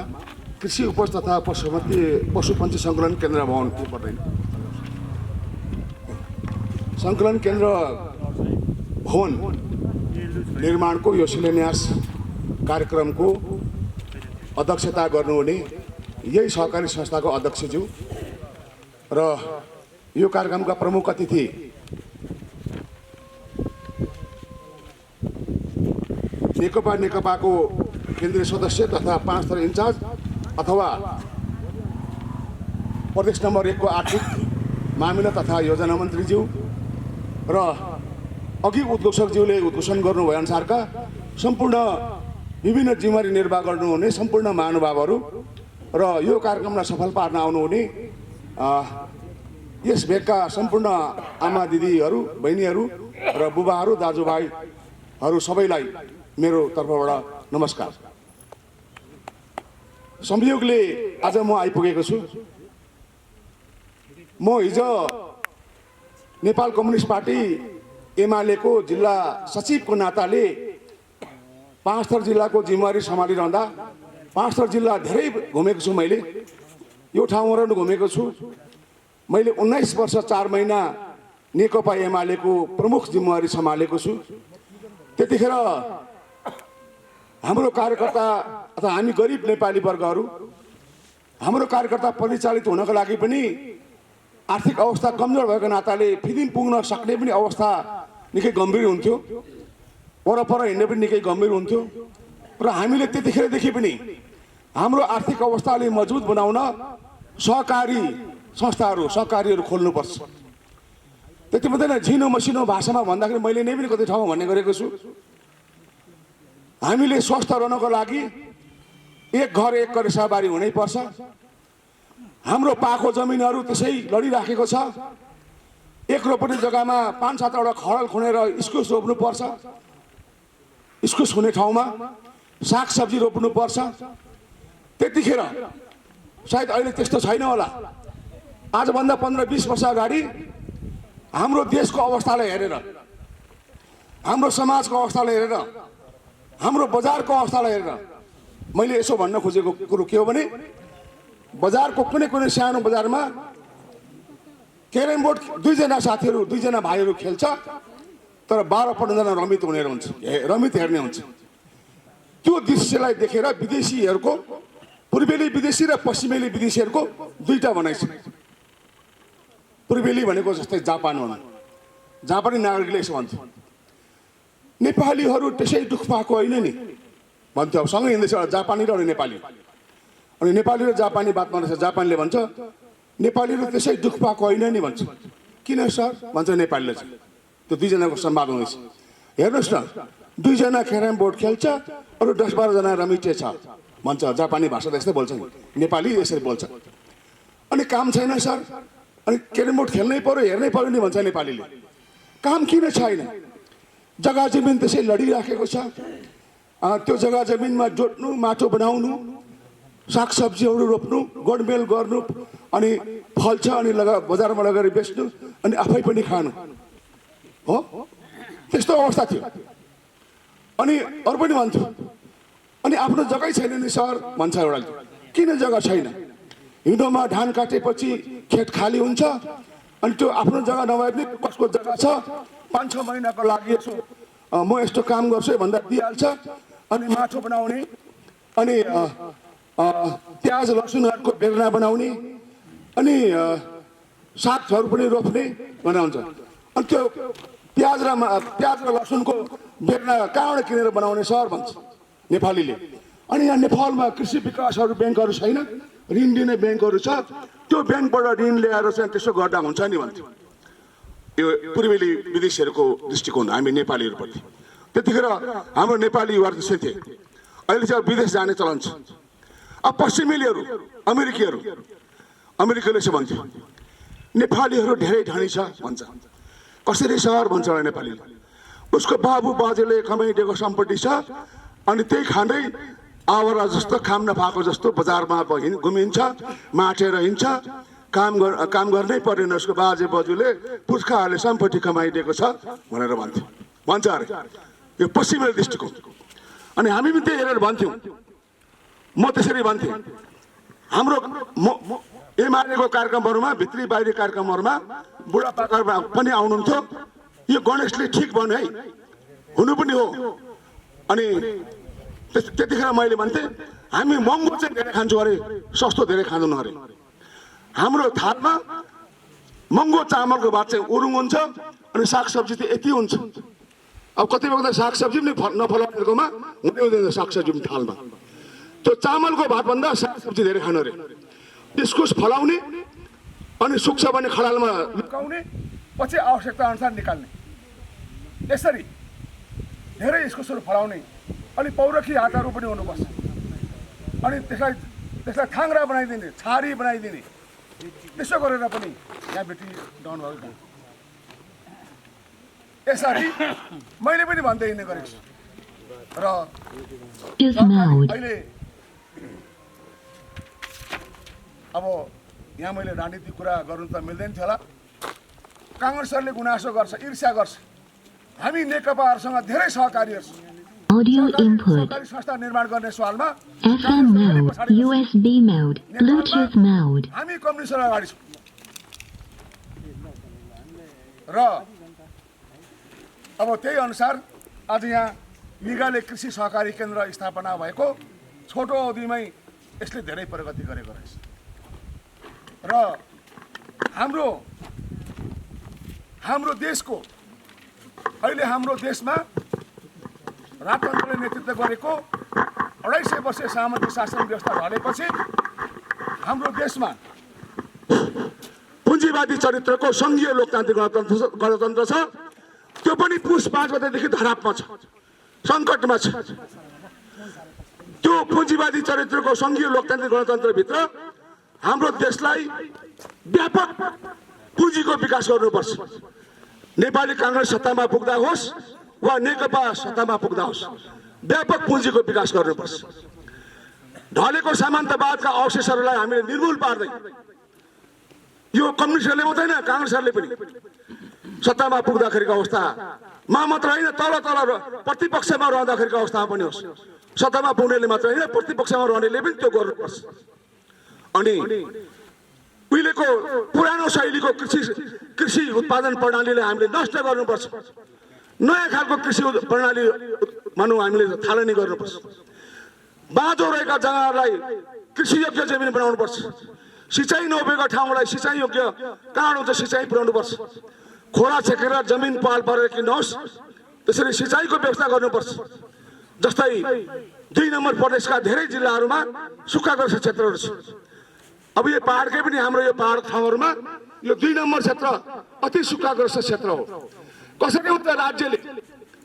कृषि उपज तथा पशुपन्छी सङ्कलन केन्द्र भवन पर्दैन सङ्कलन केन्द्र भवन निर्माणको यो शिलान्यास कार्यक्रमको अध्यक्षता गर्नुहुने यही सहकारी संस्थाको अध्यक्षज्यू र यो कार्यक्रमका प्रमुख अतिथि नेकपाको केन्द्रीय सदस्य तथा 5 थर इन्चार्ज अथवा प्रदेश नम्बर 1 को आर्थिक मामिला तथा योजना मन्त्रीज्यू र अघि उद्घोषकज्यूले उद्घोषण गर्नुभए अनुसारका सम्पूर्ण विभिन्न जिम्मेवारी निर्वाह गर्नुहुने सम्पूर्ण महानुभावहरू र यो कार्यक्रमलाई सफल पार्न आउनुहुने यस भेगका सम्पूर्ण आमा दिदीहरू बहिनीहरू र बुबाहरू दाजुभाइहरू सबैलाई मेरो तर्फबाट नमस्कार। संयोगले आज म आइपुगेको छु। म हिजो नेपाल कम्युनिस्ट पार्टी एमालेको जिल्ला सचिवको नाताले 5 थर जिल्लाको जिम्मेवारी सम्हालिरहँदा 5 थर जिल्ला धेरै घुमेको छु। मैले यो ठाउँहरू घुमेको छु। मैले 19 वर्ष 4 महिना नेकपा एमालेको प्रमुख जिम्मेवारी सम्हालेको छु। त्यतिखेर हाम्रो कार्यकर्ता अथवा हामी गरिब नेपाली वर्गहरू हाम्रो कार्यकर्ता परिचालित हुनको लागि पनि आर्थिक अवस्था कमजोर भएको नाताले फिदिम पुग्न सक्ने पनि अवस्था निकै गम्भीर हुन्थ्यो। वरपर हिँड्ने पनि निकै गम्भीर हुन्थ्यो र हामीले त्यतिखेरदेखि पनि हाम्रो आर्थिक अवस्थाले मजबुत बनाउन सहकारी संस्थाहरू सहकारीहरू खोल्नुपर्छ। त्यति मात्रै न, झिनो मसिनो भाषामा भन्दाखेरि मैले नै पनि कति ठाउँमा भन्ने गरेको छु। हामीले स्वस्थ रहनको लागि एक घर एक करेसाबारी हुनैपर्छ। हाम्रो पाको जमिनहरू त्यसै लडिराखेको छ। 1 रोपनी जग्गामा 5-7 वटा खडल खनेर इस्कुस रोप्नुपर्छ। इस्कुस हुने ठाउँमा सागसब्जी रोप्नुपर्छ। त्यतिखेर सायद अहिले त्यस्तो छैन होला। आजभन्दा 15-20 वर्ष अगाडि हाम्रो देशको अवस्थालाई हेरेर, हाम्रो समाजको अवस्थालाई हेरेर, हाम्रो बजारको अवस्थालाई हेरेर मैले यसो भन्न खोजेको कुरो के हो भने बजारको कुनै सानो बजारमा क्यारम बोर्ड 2 जना साथीहरू 2 जना भाइहरू खेल्छ, तर 12-15 जना रमित हेर्ने हुन्छ। त्यो दृश्यलाई देखेर विदेशीहरूको पूर्वेली विदेशी र पश्चिमेली विदेशीहरूको 2टा भनाइ छ। पूर्वेली भनेको जस्तै जापान हुन्, जापानी नागरिकले यसो भन्थ्यो, नेपालीहरू त्यसै दुःख पाएको होइन नि भन्थ्यो। अब सँगै हिँड्दैछ जापानी र नेपाली, अनि नेपाली र जापानी बात मार्दैछ। जापानले भन्छ नेपालीहरू त्यसै दुःख पाएको होइन नि भन्छ। किन सर भन्छ नेपालीले चाहिँ। त्यो 2 जनाको संवाद हुँदैछ। हेर्नुहोस् न, 2 जना क्यारम बोर्ड खेल्छ, अरू 10-12 जना रमिटे छ भन्छ। जापानी भाषा त यस्तै बोल्छ नि, नेपाली यसरी बोल्छ। अनि काम छैन सर, अनि क्यारम बोर्ड खेल्नै पर्यो हेर्नै पर्यो नि भन्छ नेपालीले। काम किन छैन? जग्गा जमिन त्यसै लडिराखेको छ। त्यो जग्गा जमिनमा जोत्नु, माटो बनाउनु, सागसब्जीहरू रोप्नु, गोडमेल गर्नु, अनि फल्छ अनि बजारमा लगेर बेच्नु, अनि आफै पनि खानु हो। त्यस्तो अवस्था थियो। अनि अरू पनि भन्थ्यो, अनि आफ्नो जग्गै छैन नि सर भन्छ एउटाले। किन जग्गा छैन? हिउँदोमा धान काटेपछि खेत खाली हुन्छ, अनि त्यो आफ्नो जग्गा नभए पनि कसको जग्गा छ 5-6 महिनाको लागि यसो म यस्तो काम गर्छु भन्दा दिइहाल्छ। अनि माटो बनाउने अनि प्याज लसुनहरूको बेर्ना बनाउने अनि सागहरू पनि रोप्ने बनाउँछ। अनि त्यो प्याज र लसुनको बेर्ना कहाँबाट किनेर बनाउने सर भन्छ नेपालीले। अनि यहाँ नेपालमा कृषि विकासहरू ब्याङ्कहरू छैन, ऋण दिने ब्याङ्कहरू छ, त्यो ब्याङ्कबाट ऋण ल्याएर चाहिँ त्यसो गर्दा हुन्छ नि भन्थ्यो। यो पूर्वेली विदेशीहरूको दृष्टिकोण हामी नेपालीहरूप्रति। त्यतिखेर हाम्रो नेपाली युवाहरू त्यसै थिए। अहिले चाहिँ विदेश जाने चलन छ। अब पश्चिमेलीहरू अमेरिकाले चाहिँ भन्थ्यो नेपालीहरू धेरै धनी छ भन्छ। कसरी सर भन्छ एउटा नेपालीले, उसको बाबु बाजेले कमाइदिएको सम्पत्ति छ अनि त्यही खाँदै आवारा जस्तो काम नपाएको जस्तो बजारमा घुमिन्छ, माटेर हिँड्छ, काम गर्नै परेन, उसको बाजे बजूले पुर्खाहरूले सम्पत्ति कमाइदिएको छ भनेर भन्छ अरे। यो पश्चिमेली दृष्टिकोण। अनि हामी पनि त्यही हेरेर भन्थ्यौँ, म त्यसरी भन्थेँ। हाम्रो एमालेको कार्यक्रमहरूमा, भित्री बाहिरी कार्यक्रमहरूमा बुढापाकामा पनि आउनुहुन्थ्यो। यो गणेशले ठिक भन्यो है, हुनु पनि हो। अनि त्यतिखेर मैले भन्थेँ हामी महँगो चाहिँ धेरै खान्छौँ अरे, सस्तो धेरै खाँदैनौँ अरे। हाम्रो थालमा महँगो चामलको भात चाहिँ उरुङ हुन्छ अनि सागसब्जी चाहिँ यति हुन्छ। अब कति बेला सागसब्जी पनि नफलाउनेकोमा हुँदैन सागसब्जी पनि थालमा। त्यो चामलको भातभन्दा सागसब्जी धेरै खानु अरे। इस्कुस फलाउने अनि सुक्छ भने खडालमा लुकाउने, पछि आवश्यकता अनुसार निकाल्ने, यसरी धेरै इस्कुसहरू फलाउने। अनि पौरखी हातहरू पनि हुनुपर्छ। अनि त्यसलाई थाङ्रा बनाइदिने, छारी बनाइदिने, त्यसो गरेर पनि यहाँ बेटी डाउन भएको। यसरी मैले पनि भन्दै हिँड्ने गरेको छु। र अहिले अब यहाँ मैले राजनीतिक कुरा गर्नु त मिल्दैन थियो होला। काङ्ग्रेसहरूले गुनासो गर्छ, ईर्ष्या गर्छ। हामी नेकपाहरूसँग धेरै सहकारीहरू छौँ। Audio input. सहकारी संस्था निर्माण गर्ने सवालमा FM mode, USB mode, Bluetooth mode. हामी कम्युनिस्टसँग अगाडि छौँ। र अब त्यही अनुसार आज यहाँ लिगाले कृषि सहकारी केन्द्र स्थापना भएको छोटो अवधिमै यसले धेरै प्रगति गरेको रहेछ। र हाम्रो देशको अहिले हाम्रो देशमा राजतन्त्रले नेतृत्व गरेको 250 वर्ष सामन्ती शासन व्यवस्था ढलेपछि हाम्रो देशमा पुँजीवादी चरित्रको सङ्घीय लोकतान्त्रिक गणतन्त्र छ। त्यो पनि पुस 5 गतेदेखि धरापमा छ, सङ्कटमा छ। त्यो पुँजीवादी चरित्रको सङ्घीय लोकतान्त्रिक गणतन्त्रभित्र हाम्रो देशलाई व्यापक पुँजीको विकास गर्नुपर्छ। नेपाली काङ्ग्रेस सत्तामा पुग्दा होस् वा नेकपा सत्तामा पुग्दा होस्, व्यापक पुँजीको विकास गर्नुपर्छ। ढलेको सामन्तवादका अवशेषहरूलाई हामीले निर्मूल पार्दै, यो कम्युनिस्टहरूले मात्रै होइन काङ्ग्रेसहरूले पनि सत्तामा पुग्दाखेरिको अवस्थामा मात्र होइन, तल प्रतिपक्षमा रहँदाखेरिको अवस्थामा पनि होस्, सत्तामा पुग्नेले मात्र होइन प्रतिपक्षमा रहनेले पनि त्यो गर्नुपर्छ। अनि उहिलेको पुरानो शैलीको कृषि उत्पादन प्रणालीलाई हामीले नष्ट गर्नुपर्छ। नयाँ खालको कृषि प्रणाली भनौँ हामीले थालनी गर्नुपर्छ। बाँझो रहेका जग्गाहरूलाई कृषियोग्य जमिन बनाउनुपर्छ। सिँचाइ नभएका ठाउँलाई सिँचाइ योग्य कहाँ हुन्छ सिँचाइ पुर्याउनुपर्छ। खोला छेकेर जमिन पाल परेर कि नहोस् त्यसरी सिँचाइको व्यवस्था गर्नुपर्छ। जस्तै 2 नम्बर प्रदेशका धेरै जिल्लाहरूमा सुक्खाग्रस्त क्षेत्रहरू छ। अब यो पहाडकै पनि हाम्रो यो पहाड ठाउँहरूमा यो 2 नम्बर क्षेत्र अति सुक्खाग्रस्त क्षेत्र हो। कसरी हुन्छ राज्यले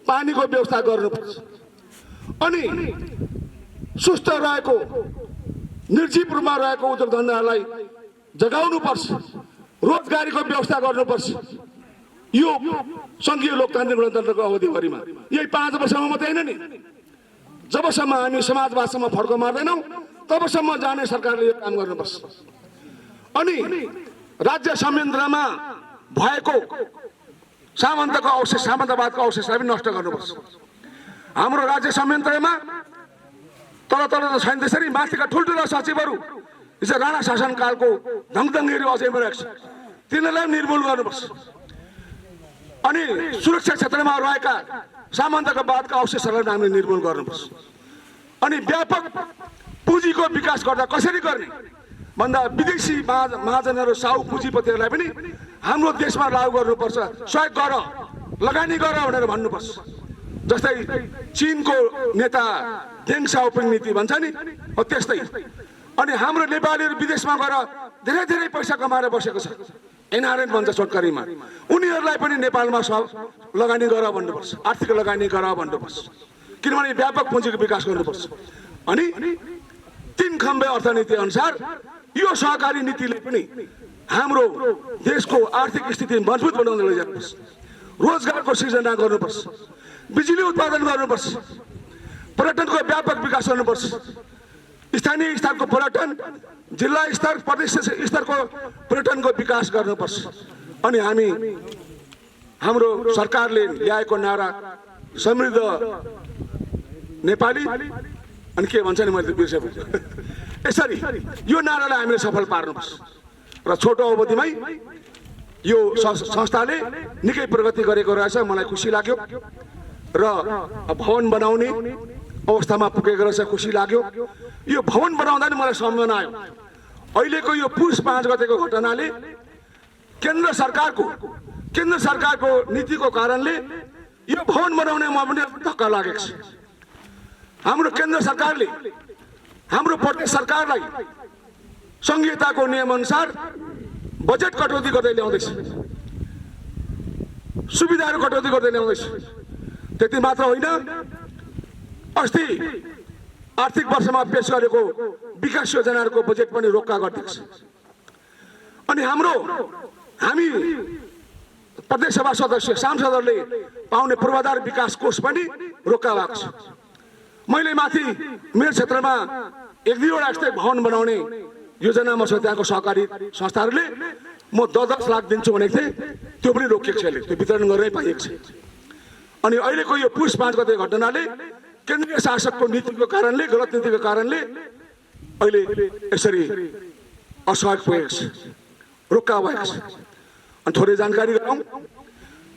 पानीको व्यवस्था गर्नुपर्छ। अनि सुस्त रहेको निर्जीव रूपमा रहेको उद्योग धन्दाहरूलाई जगाउनुपर्छ, रोजगारीको व्यवस्था गर्नुपर्छ। यो सङ्घीय लोकतान्त्रिक गणतन्त्रको अवधिभरिमा यही 5 वर्षमा मात्रै होइन नि, जबसम्म हामी समाजवादसम्म फड्को मार्दैनौँ तबसम्म जाने सरकारले यो काम गर्नुपर्छ। अनि राज्य संयन्त्रमा भएको सामन्तवादको अवशेषलाई पनि नष्ट गर्नुपर्छ। हाम्रो राज्य संयन्त्रमा तल त छैन त्यसरी, माथिका ठुल्ठुला सचिवहरू हिजो राणा शासनकालको धङधङ्गीहरू अझै पनि रहेको छ। तिनीहरूलाई निर्मूल गर्नुपर्छ। अनि सुरक्षा क्षेत्रमा रहेका सामन्तवादका अवशेषहरूलाई हामीले निर्मूल गर्नुपर्छ। अनि व्यापक पुँजीको विकास गर्दा कसरी गर्ने भन्दा विदेशी महाजनहरू साहु पुँजीपतिहरूलाई पनि हाम्रो देशमा लागू गर्नुपर्छ, सहयोग गर, लगानी गर भनेर भन्नुपर्छ। जस्तै चीनको नेता देङ साओपिङ नीति भन्छ नि, हो त्यस्तै। अनि हाम्रो नेपालीहरू विदेशमा गएर धेरै धेरै पैसा कमाएर बसेको छ, एनआरएन भन्छ छोटकरीमा, उनीहरूलाई पनि नेपालमा लगानी गर भन्नुपर्छ, आर्थिक लगानी गर भन्नुपर्छ। किनभने व्यापक पुँजीको विकास गर्नुपर्छ। अनि 3 खम्बे अर्थनीति अनुसार यो सहकारी नीतिले पनि हाम्रो देशको आर्थिक स्थिति मजबुत बनाउँदै लैजानुपर्छ। रोजगारको सृजना गर्नुपर्छ, बिजुली उत्पादन गर्नुपर्छ, पर्यटनको व्यापक विकास गर्नुपर्छ, स्थानीय स्तरको पर्यटन, जिल्ला स्तर, प्रदेश स्तरको पर्यटनको विकास गर्नुपर्छ। अनि हाम्रो सरकारले ल्याएको नारा समृद्ध नेपाली अनि के भन्छ नि मैले बिर्सेँ, यसरी यो नारालाई हामीले सफल पार्नुपर्छ। र छोटो अवधिमै यो संस्थाले निकै प्रगति गरेको रहेछ, मलाई खुसी लाग्यो। र भवन बनाउने अवस्थामा पुगेको रहेछ, खुसी लाग्यो। यो भवन बनाउँदा नि मलाई सम्झना आयो, अहिलेको यो पुस 5 गतेको घटनाले केन्द्र सरकारको नीतिको कारणले यो भवन बनाउनेमा पनि धक्का लागेको छ। हाम्रो केन्द्र सरकारले हाम्रो प्रदेश सरकारलाई संहिताको नियम अनुसार बजेट कटौती गर्दै ल्याउँदैछ, सुविधाहरू कटौती गर्दै ल्याउँदैछ। त्यति मात्र होइन, अस्ति आर्थिक वर्षमा पेश गरेको विकास योजनाहरूको बजेट पनि रोक्का गरिदिएको छ। अनि हामी प्रदेशसभा सदस्य सांसदहरूले पाउने पूर्वाधार विकास कोष पनि रोक्का भएको छ। मैले माथि मेरो क्षेत्रमा 1-2वटा यस्तै भवन बनाउने योजनामा छ, त्यहाँको सहकारी संस्थाहरूले म 10-10 लाख दिन्छु भनेको थिएँ, त्यो पनि रोकिएको छ, त्यो वितरण गर्नै पाइएको छ। अनि अहिलेको यो पुस 5 गते घटनाले केन्द्रीय शासकको नीतिको कारणले, गलत नीतिको कारणले अहिले यसरी असहयोग पुगेको छ, रोक्का भएको छ। अनि थोरै जानकारी गरौँ,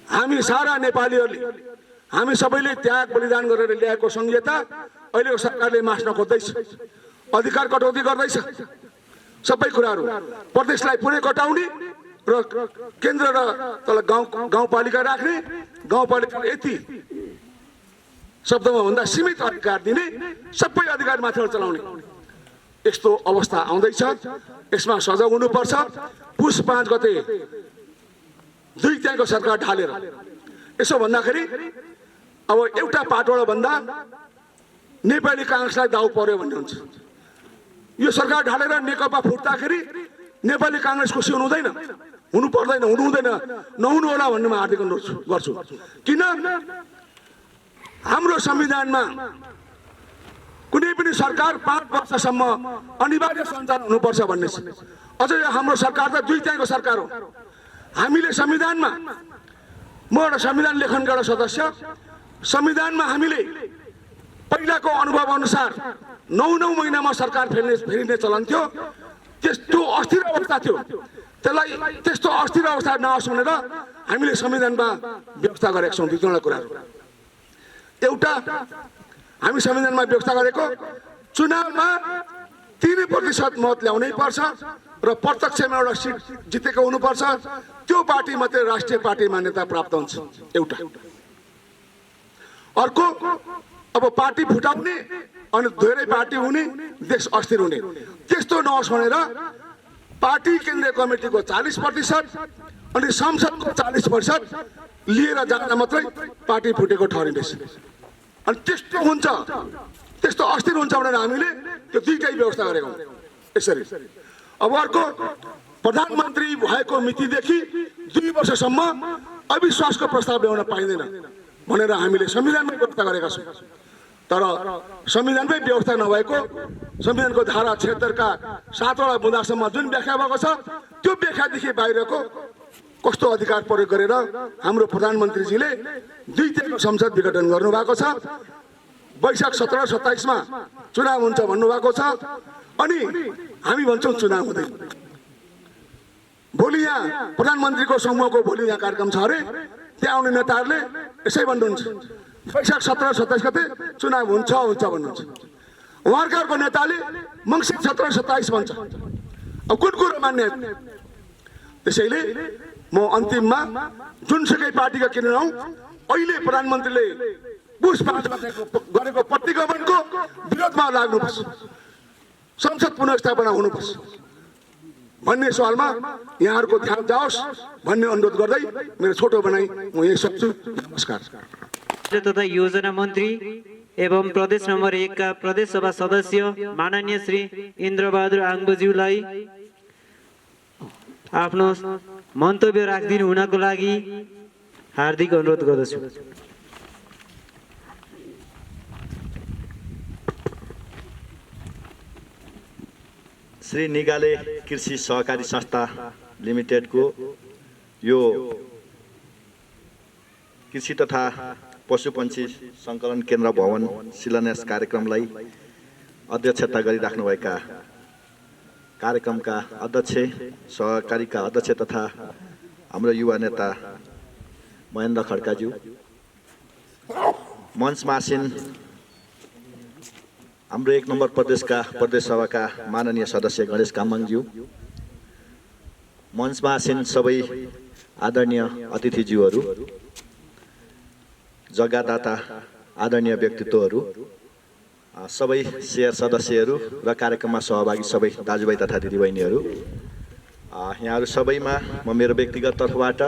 हामी सारा नेपालीहरूले, हामी सबैले त्याग बलिदान गरेर ल्याएको संहिता अहिलेको सरकारले मास्न खोज्दैछ, अधिकार कटौती गर्दैछ। सबै कुराहरू प्रदेशलाई पुरै कटाउने र केन्द्र र तल गाउँपालिका राख्ने, गाउँपालिकाले यति शब्दमा भन्दा सीमित अधिकार दिने, सबै अधिकार माथिबाट चलाउने यस्तो अवस्था आउँदैछ। यसमा सजाग हुनुपर्छ। पुस 5 गते 2 त्यागको सरकार ढालेर यसो भन्दाखेरि अब एउटा पाटोडा भन्दा नेपाली काङ्ग्रेसलाई दाउ पर्यो भन्ने हुन्छ। यो सरकार ढालेर नेकपा फुट्दाखेरि नेपाली काङ्ग्रेस खुसी हुनु पर्दैन, नहुनु होला भन्ने म हार्दिक अनुरोध गर्छु। किन हाम्रो संविधानमा कुनै पनि सरकार 5 वर्षसम्म अनिवार्य सञ्चालन हुनुपर्छ भन्ने छ। अझ हाम्रो सरकार त 2 त्यागको सरकार हो। हामीले संविधानमा, म एउटा संविधान लेखनका एउटा सदस्य, संविधानमा हामीले पहिलाको अनुभव अनुसार 9 महिनामा सरकार फेरिने चलन थियो। त्यस्तो अस्थिर अवस्था थियो, त्यसलाई त्यस्तो अस्थिर अवस्था नहोस् भनेर हामीले संविधानमा व्यवस्था गरेका छौँ। 2 कुराहरू, एउटा हामी संविधानमा व्यवस्था गरेको चुनावमा 3% मत ल्याउनै पर्छ र प्रत्यक्षमा एउटा सिट जितेको हुनुपर्छ, त्यो पार्टी मात्रै राष्ट्रिय पार्टी मान्यता प्राप्त हुन्छ। एउटा अर्को, अब पार्टी फुटाउने अनि धेरै पार्टी हुने, देश अस्थिर हुने, त्यस्तो नहोस् भनेर पार्टी केन्द्रीय कमिटीको 40% अनि संसदको 40% लिएर जाँदा मात्रै पार्टी फुटेको ठहरिँदैछ। अनि त्यस्तो हुन्छ, त्यस्तो अस्थिर हुन्छ भनेर हामीले त्यो 2टै व्यवस्था गरेको हौँ। यसरी अब अर्को, प्रधानमन्त्री भएको मितिदेखि 2 वर्षसम्म अविश्वासको प्रस्ताव ल्याउन पाइँदैन भनेर हामीले संविधानमै व्यवस्था गरेका छौँ। तर संविधानमै व्यवस्था नभएको, संविधानको धारा 76 का 7वटा बुँदासम्म जुन व्याख्या भएको छ, त्यो व्याख्यादेखि बाहिरको कस्तो अधिकार प्रयोग गरेर हाम्रो प्रधानमन्त्रीजीले 2 त्यागको संसद विघटन गर्नुभएको छ। वैशाख 17-27 मा चुनाव हुन्छ भन्नुभएको छ, अनि हामी भन्छौँ चुनाव हुँदैन। भोलि भोलि यहाँ प्रधानमन्त्रीको समूहको भोलि यहाँ कार्यक्रम छ अरे, त्यहाँ आउने नेताहरूले यसै भन्नुहुन्छ वैशाख 17-27 गते चुनाव हुन्छ भन्नुहुन्छ। उहाँहरूको नेताले मङ्सिर 17-27 भन्छ। अब कुन कुरो मान्ने? त्यसैले म अन्तिममा जुनसुकै पार्टीका किन नहौँ, अहिले प्रधानमन्त्रीले पुस 5 गरेको प्रतिगमनको विरोधमा लाग्नुपर्छ, संसद पुनर्स्थापना हुनुपर्छ भन्ने सवालमा यहाँहरूको ध्यान जाओस् भन्ने अनुरोध गर्दै मेरो छोटो बनाई म यही सक्छु। नमस्कार। तथा योजना मन्त्री एवं प्रदेश नम्बर 1 का प्रदेश सभा सदस्य माननीय श्री इन्द्रबहादुर आङबोज्यूलाई आफ्नो मन्तव्य राखिदिनु हुनको लागि हार्दिक अनुरोध गर्दछु। श्री निगाले कृषि सहकारी संस्था लिमिटेडको यो कृषि तथा पशुपन्छी सङ्कलन केन्द्र भवन शिलान्यास कार्यक्रमलाई अध्यक्षता गरिराख्नुभएका कार्यक्रमका अध्यक्ष, सहकारीका अध्यक्ष तथा हाम्रो युवा नेता महेन्द्र खड्काज्यू, मञ्चमा आसीन हाम्रो 1 नम्बर प्रदेशका प्रदेश सभाका माननीय सदस्य गणेश कामङज्यू, मञ्चमा आसीन सबै आदरणीय अतिथिज्यूहरू, जग्गादाता आदरणीय व्यक्तित्वहरू, सबै शेयर सदस्यहरू र कार्यक्रममा सहभागी सबै दाजुभाइ तथा दिदीबहिनीहरू, यहाँहरू सबैमा म मेरो व्यक्तिगत तर्फबाट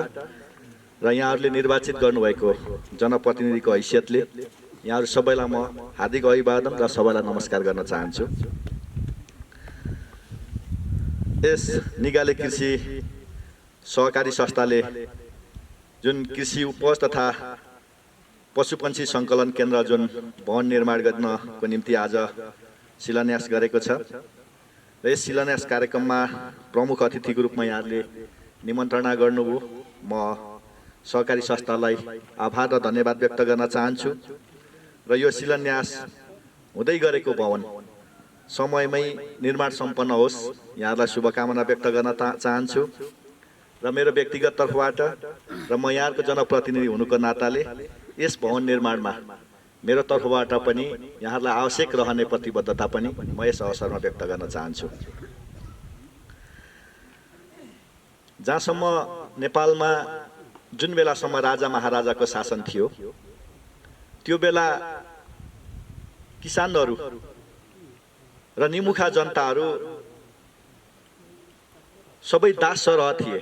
र यहाँहरूले निर्वाचित गर्नुभएको जनप्रतिनिधिको हैसियतले यहाँहरू सबैलाई म हार्दिक अभिवादन र सबैलाई नमस्कार गर्न चाहन्छु। यस निगाले कृषि सहकारी संस्थाले जुन कृषि उपज तथा पशुपन्छी सङ्कलन केन्द्र जुन भवन निर्माण गर्नको निम्ति आज शिलान्यास गरेको छ र यस शिलान्यास कार्यक्रममा प्रमुख अतिथिको रूपमा यहाँहरूले निमन्त्रणा गर्नुभयो। म सहकारी संस्थालाई आभार र धन्यवाद व्यक्त गर्न चाहन्छु र यो शिलान्यास हुँदै गरेको भवन समयमै निर्माण सम्पन्न होस् यहाँहरूलाई शुभकामना व्यक्त गर्न चाहन्छु र मेरो व्यक्तिगत तर्फबाट र म यहाँको जनप्रतिनिधि हुनुको नाताले यस भवन निर्माणमा मेरो तर्फबाट पनि यहाँहरूलाई आवश्यक रहने प्रतिबद्धता पनि म यस अवसरमा व्यक्त गर्न चाहन्छु। जहाँसम्म नेपालमा जुन बेलासम्म राजा महाराजाको शासन थियो त्यो बेला किसानहरू र निमुखा जनताहरू सबै दास सरह थिए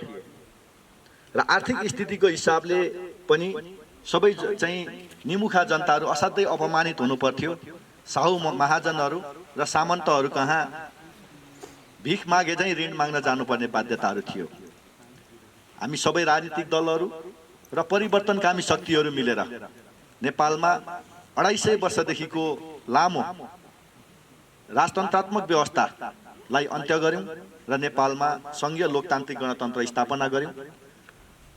र आर्थिक स्थितिको हिसाबले पनि सबै चाहिँ निमुखा जनताहरू असाध्यै अपमानित हुनुपर्थ्यो। साहु महाजनहरू र सामन्तहरू कहाँ भिख मागे चाहिँ ऋण माग्न जानुपर्ने बाध्यताहरू थियो। हामी सबै राजनीतिक दलहरू र परिवर्तनकामी शक्तिहरू मिलेर नेपालमा 250 वर्षदेखिको लामो राजतन्त्रात्मक व्यवस्थालाई अन्त्य गर्यौं र नेपालमा संघीय लोकतान्त्रिक गणतन्त्र स्थापना गर्यौं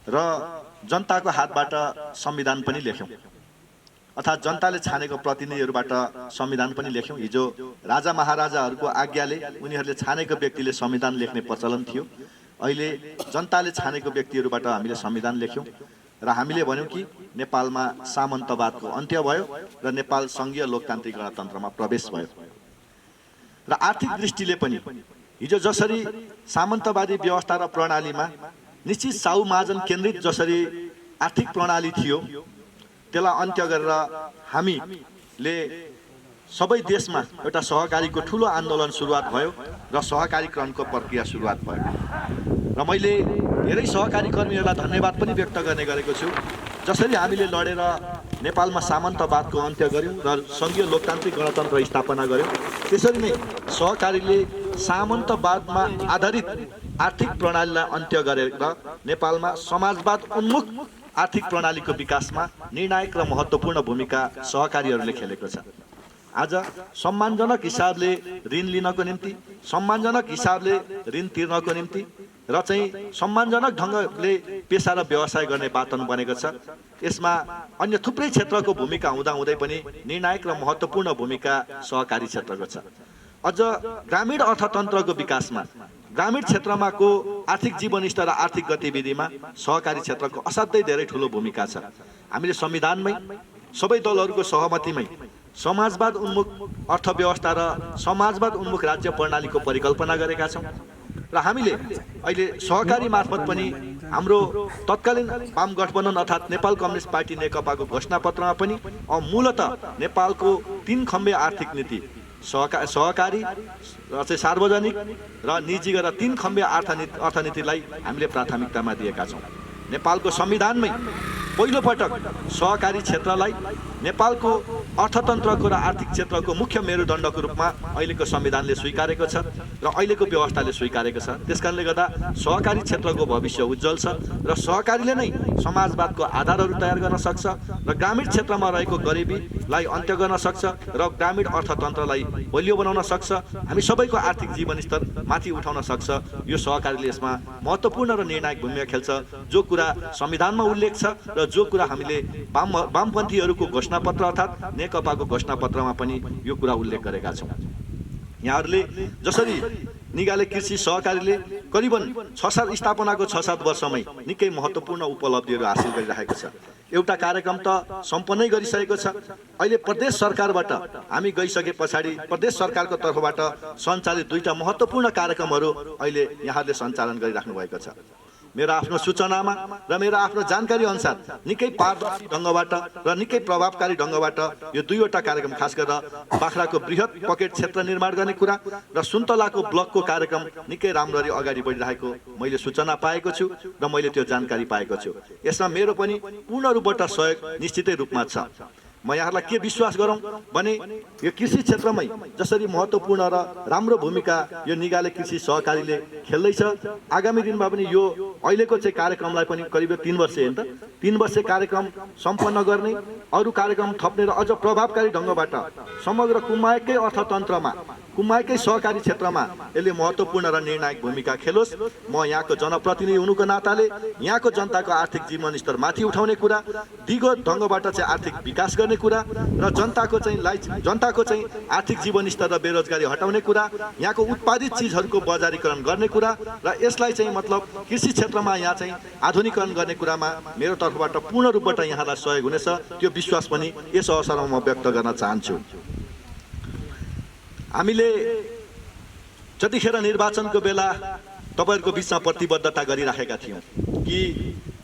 र जनताको हातबाट संविधान पनि लेख्यौं, अर्थात् जनताले छानेको प्रतिनिधिहरूबाट संविधान पनि लेख्यौं। हिजो राजा महाराजाहरूको आज्ञाले उनीहरूले छानेको व्यक्तिले संविधान लेख्ने प्रचलन थियो, अहिले जनताले छानेको व्यक्तिहरूबाट हामीले संविधान लेख्यौं र हामीले भन्यौं कि नेपालमा सामन्तवादको अन्त्य भयो र नेपाल संघीय लोकतान्त्रिक गणतन्त्रमा प्रवेश भयो। र आर्थिक दृष्टिले पनि हिजो जसरी सामन्तवादी व्यवस्था र प्रणालीमा निश्चित साहु महाजन केन्द्रित जसरी आर्थिक प्रणाली थियो त्यसलाई अन्त्य गरेर हामीले सबै देशमा एउटा सहकारीको ठूलो आन्दोलन सुरुवात भयो र सहकारीकरणको प्रक्रिया सुरुवात भयो र मैले धेरै सहकारी कर्मीहरूलाई धन्यवाद पनि व्यक्त गर्ने गरेको छु। जसरी हामीले लडेर नेपालमा सामन्तवादको अन्त्य गर्यौं र संघीय लोकतान्त्रिक गणतन्त्र स्थापना गर्यौं, त्यसरी नै सहकारीले सामन्तवादमा आधारित आर्थिक प्रणालीलाई अन्त्य गरेर नेपालमा समाजवाद उन्मुख आर्थिक प्रणालीको विकासमा निर्णायक र महत्त्वपूर्ण भूमिका सहकारीहरूले खेलेको छ। आज सम्मानजनक हिसाबले ऋण लिनको निम्ति, सम्मानजनक हिसाबले ऋण तिर्नको निम्ति र चाहिँ सम्मानजनक ढङ्गले पेसा र व्यवसाय गर्ने वातावरण बनेको छ। यसमा अन्य थुप्रै क्षेत्रको भूमिका हुँदाहुँदै पनि निर्णायक र महत्त्वपूर्ण भूमिका सहकारी क्षेत्रको छ। अझ ग्रामीण अर्थतन्त्रको विकासमा ग्रामीण क्षेत्रमा को आर्थिक जीवन स्तर र आर्थिक गतिविधिमा सहकारी क्षेत्रको असाध्यै धेरै ठुलो भूमिका छ। हामीले संविधानमै सबै दलहरूको सहमतिमै समाजवाद उन्मुख अर्थव्यवस्था र समाजवाद उन्मुख राज्य प्रणालीको परिकल्पना गरेका छौँ र हामीले अहिले सहकारी मार्फत पनि हाम्रो तत्कालीन वाम गठबन्धन अर्थात् नेपाल कम्युनिस्ट पार्टी नेकपाको घोषणापत्रमा पनि मूलतः नेपालको 3 खम्बे आर्थिक नीति सहकारी र चाहिँ सार्वजनिक र निजी गरेर 3 खम्बे अर्थनीतिलाई हामीले प्राथमिकतामा दिएका छौँ। नेपालको संविधानमै पहिलोपटक सहकारी क्षेत्रलाई नेपालको अर्थतन्त्रको र आर्थिक क्षेत्रको मुख्य मेरुदण्डको रूपमा अहिलेको संविधानले स्वीकारेको छ र अहिलेको व्यवस्थाले स्वीकारेको छ। त्यसकारणले गर्दा सहकारी क्षेत्रको भविष्य उज्जवल छ र सहकारीले नै समाजवादको आधारहरू तयार गर्न सक्छ र ग्रामीण क्षेत्रमा रहेको गरिबीलाई अन्त्य गर्न सक्छ र ग्रामीण अर्थतन्त्रलाई बलियो बनाउन सक्छ। हामी सबैको आर्थिक जीवन स्तर माथि उठाउन सक्छ। यो सहकारीले यसमा महत्त्वपूर्ण र निर्णायक भूमिका खेल्छ। जो कुरा संविधानमा उल्लेख छ र जो कुरा हामीले वामपन्थीहरूको घोषणापत्र अर्थात् नेकपाको घोषणापत्रमा पनि यो कुरा उल्लेख गरेका छौँ। यहाँहरूले जसरी निगाले कृषि सहकारीले करिबन 6-7 स्थापनाको 6-7 वर्षमै निकै महत्त्वपूर्ण उपलब्धिहरू हासिल गरिरहेको छ। एउटा कार्यक्रम त सम्पन्नै गरिसकेको छ। अहिले प्रदेश सरकारबाट हामी गइसके पछाडि प्रदेश सरकारको तर्फबाट सञ्चालित 2टा महत्त्वपूर्ण कार्यक्रमहरू अहिले यहाँहरूले सञ्चालन गरिराख्नु भएको छ। मेरो आफ्नो सूचनामा र मेरो आफ्नो जानकारी अनुसार निकै पारदर्शी ढङ्गबाट र निकै प्रभावकारी ढङ्गबाट यो 2वटा कार्यक्रम खास गरेर बाख्राको बृहत पकेट क्षेत्र निर्माण गर्ने कुरा र सुन्तलाको ब्लकको कार्यक्रम निकै राम्ररी अगाडि बढिरहेको मैले सूचना पाएको छु र मैले त्यो जानकारी पाएको छु। यसमा मेरो पनि पूर्ण रूपबाट सहयोग निश्चितै रूपमा छ। म यहाँलाई के विश्वास गरौँ भने यो कृषि क्षेत्रमै जसरी महत्त्वपूर्ण र राम्रो भूमिका यो निगाले कृषि सहकारीले खेल्दैछ, आगामी दिनमा पनि यो अहिलेको चाहिँ कार्यक्रमलाई पनि करिब 3 वर्ष हो नि त, 3 वर्ष कार्यक्रम सम्पन्न गर्ने, अरू कार्यक्रम थप्ने र अझ प्रभावकारी ढङ्गबाट समग्र कुमाईकै अर्थतन्त्रमा कुमाईकै सहकारी क्षेत्रमा यसले महत्त्वपूर्ण र निर्णायक भूमिका खेलोस्। म यहाँको जनप्रतिनिधि हुनुको नाताले यहाँको जनताको आर्थिक जीवन स्तर माथि उठाउने कुरा, दिगो ढङ्गबाट चाहिँ आर्थिक विकास गर्ने कुरा र जनताको चाहिँ आर्थिक जीवन स्तर र बेरोजगारी हटाउने कुरा, यहाँको उत्पादित चिजहरूको बजारीकरण गर्ने कुरा र यसलाई चाहिँ मतलब कृषि क्षेत्रमा यहाँ चाहिँ आधुनिकीकरण गर्ने कुरामा मेरो तर्फबाट पूर्ण रूपबाट यहाँलाई सहयोग हुनेछ। त्यो विश्वास पनि यस अवसरमा म व्यक्त गर्न चाहन्छु। हामीले जतिखेर निर्वाचनको बेला तपाईहरुको बीचमा प्रतिबद्धता गरिराखेका थियौं कि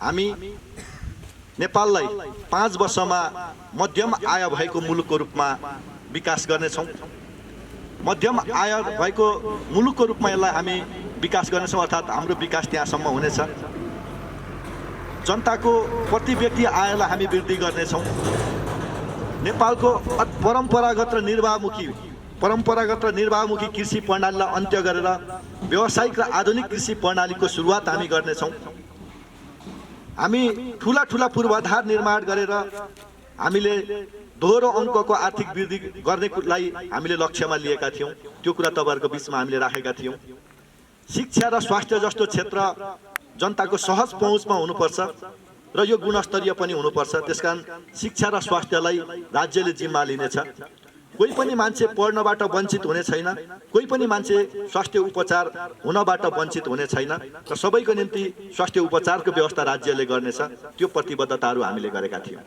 हामी नेपाललाई 5 वर्षमा मध्यम आय भएको मुलुकको रूपमा विकास गर्नेछौं। मध्यम आय भएको मुलुकको रूपमा यसलाई हामी विकास गर्नेछौं, अर्थात् हाम्रो विकास त्यहाँसम्म हुनेछ। जनताको प्रति व्यक्ति आयलाई हामी वृद्धि गर्नेछौं। नेपालको परम्परागत र निर्वाहमुखी कृषि प्रणालीलाई अन्त्य गरेर व्यावसायिक र आधुनिक कृषि प्रणालीको सुरुवात हामी गर्नेछौं। हामी ठूला पूर्वाधार निर्माण गरेर हामीले दोहोरो अङ्कको आर्थिक वृद्धि गर्नेलाई हामीले लक्ष्यमा लिएका थियौं। त्यो कुरा तपाईहरुको बीचमा हामीले राखेका थियौं। शिक्षा र स्वास्थ्य जस्तो क्षेत्र जनताको सहज पहुँचमा हुनुपर्छ र यो गुणस्तरीय पनि हुनुपर्छ। त्यसकारण शिक्षा र स्वास्थ्यलाई राज्यले जिम्मा लिनेछ। कोही पनि मान्छे पढ्नबाट वञ्चित हुने छैन, कोही पनि मान्छे स्वास्थ्य उपचार हुनबाट वञ्चित हुने छैन र सबैको निम्ति स्वास्थ्य उपचारको व्यवस्था राज्यले गर्नेछ। त्यो प्रतिबद्धताहरू हामीले गरेका थियौं।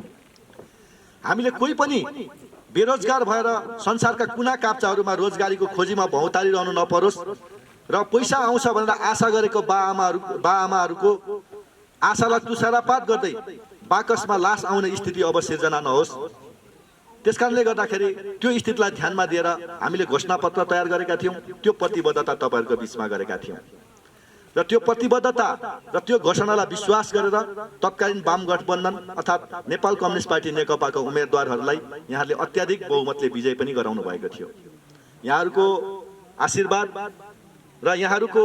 हामीले कोही पनि बेरोजगार भएर संसारका कुना काप्चाहरूमा रोजगारीको खोजीमा भौतारिरहनु नपरोस् र पैसा आउँछ भनेर आशा गरेको बाआमाहरूको आशालाई तुषारपात गर्दै बाकसमा लास आउने स्थिति अब सिर्जना नहोस्। त्यसकारणले गर्दाखेरि त्यो स्थितिलाई ध्यानमा दिएर हामीले घोषणापत्र तयार गरेका थियौं। त्यो प्रतिबद्धता तपाईहरुको बीचमा गरेका थियौं र त्यो प्रतिबद्धता र त्यो घोषणालाई विश्वास गरेर तत्कालीन वाम गठबन्धन अर्थात् नेपाल कम्युनिस्ट पार्टी नेकपाका उम्मेदवारहरूलाई यहाँले अत्याधिक बहुमतले विजय पनि गराउनु भएको थियो। यहाँहरूको आशीर्वाद र यहाँहरूको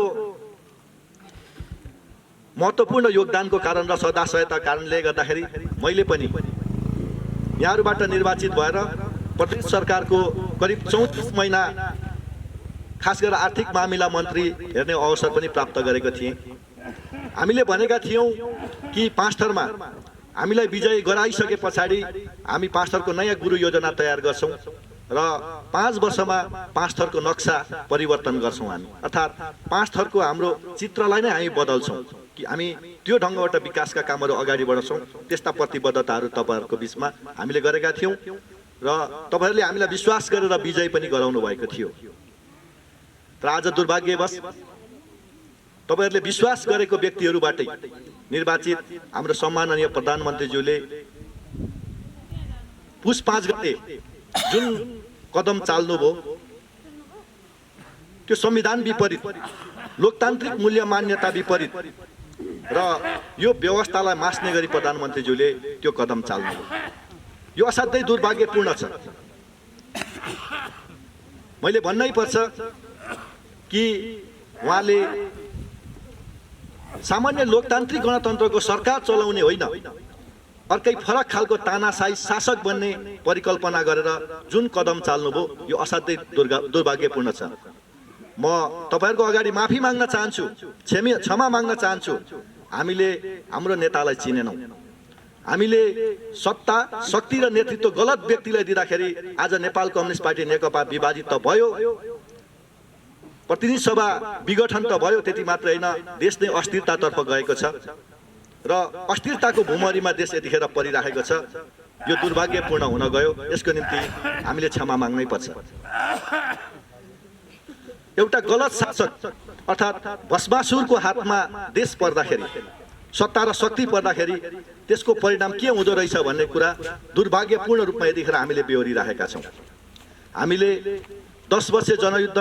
महत्त्वपूर्ण योगदानको कारण र सदाशयता कारणले गर्दाखेरि मैले पनि यहाँहरूबाट निर्वाचित भएर प्रदेश सरकारको करिब 34 महिना खास गरेर आर्थिक मामिला मन्त्री हेर्ने अवसर पनि प्राप्त गरेको थिएँ। हामीले भनेका थियौं कि 5 थरमा हामीलाई विजय गराइसके पछाडि हामी 5 थरको नयाँ गुरु योजना तयार गर्छौं र 5 वर्षमा 5 थरको नक्सा परिवर्तन गर्छौँ हामी, अर्थात् 5 थरको हाम्रो चित्रलाई नै हामी बदल्छौँ कि हामी त्यो ढङ्गबाट विकासका कामहरू अगाडि बढाउँछौँ। त्यस्ता प्रतिबद्धताहरू तपाईँहरूको बिचमा हामीले गरेका थियौँ र तपाईँहरूले हामीलाई विश्वास गरेर विजय पनि गराउनु भएको थियो। तर आज दुर्भाग्यवश तपाईँहरूले विश्वास गरेको व्यक्तिहरूबाटै निर्वाचित हाम्रो सम्माननीय प्रधानमन्त्रीज्यूले पुस 5 गते जुन कदम चाल्नुभयो त्यो संविधान विपरीत, लोकतान्त्रिक मूल्य मान्यता विपरीत र यो व्यवस्थालाई मास्ने गरी प्रधानमन्त्रीज्यूले त्यो कदम चाल्नुभयो। यो असाध्यै दुर्भाग्यपूर्ण छ। मैले भन्नै पर्छ कि उहाँले सामान्य लोकतान्त्रिक गणतन्त्रको सरकार चलाउने होइन, अर्कै फरक खालको तानाशाही शासक बन्ने परिकल्पना गरेर जुन कदम चाल्नुभयो यो असाध्यै दुर्भाग्यपूर्ण छ। म तपाईँहरूको अगाडि माफी माग्न चाहन्छु, क्षमा माग्न चाहन्छु। हामीले हाम्रो नेतालाई चिनेनौँ। हामीले सत्ता, शक्ति र नेतृत्व गलत व्यक्तिलाई दिँदाखेरि आज नेपाल कम्युनिस्ट पार्टी नेकपा विभाजित त भयो, प्रतिनिधि सभा विघटन त भयो, त्यति मात्र होइन देश नै अस्थिरतातर्फ गएको छ र अस्थिरताको भुमरीमा देश यतिखेर परिराखेको छ। यो दुर्भाग्यपूर्ण हुन गयो, यसको निम्ति हामीले क्षमा माग्नै पर्छ। एउटा गलत शासक अर्थात् भस्मासुरको हातमा देश पर्दाखेरि, सत्ता र शक्ति पर्दाखेरि त्यसको परिणाम के हुँदो रहेछ भन्ने कुरा दुर्भाग्यपूर्ण रूपमा यतिखेर हामीले बेहोरिरहेका छौँ। हामीले 10 वर्षे जनयुद्ध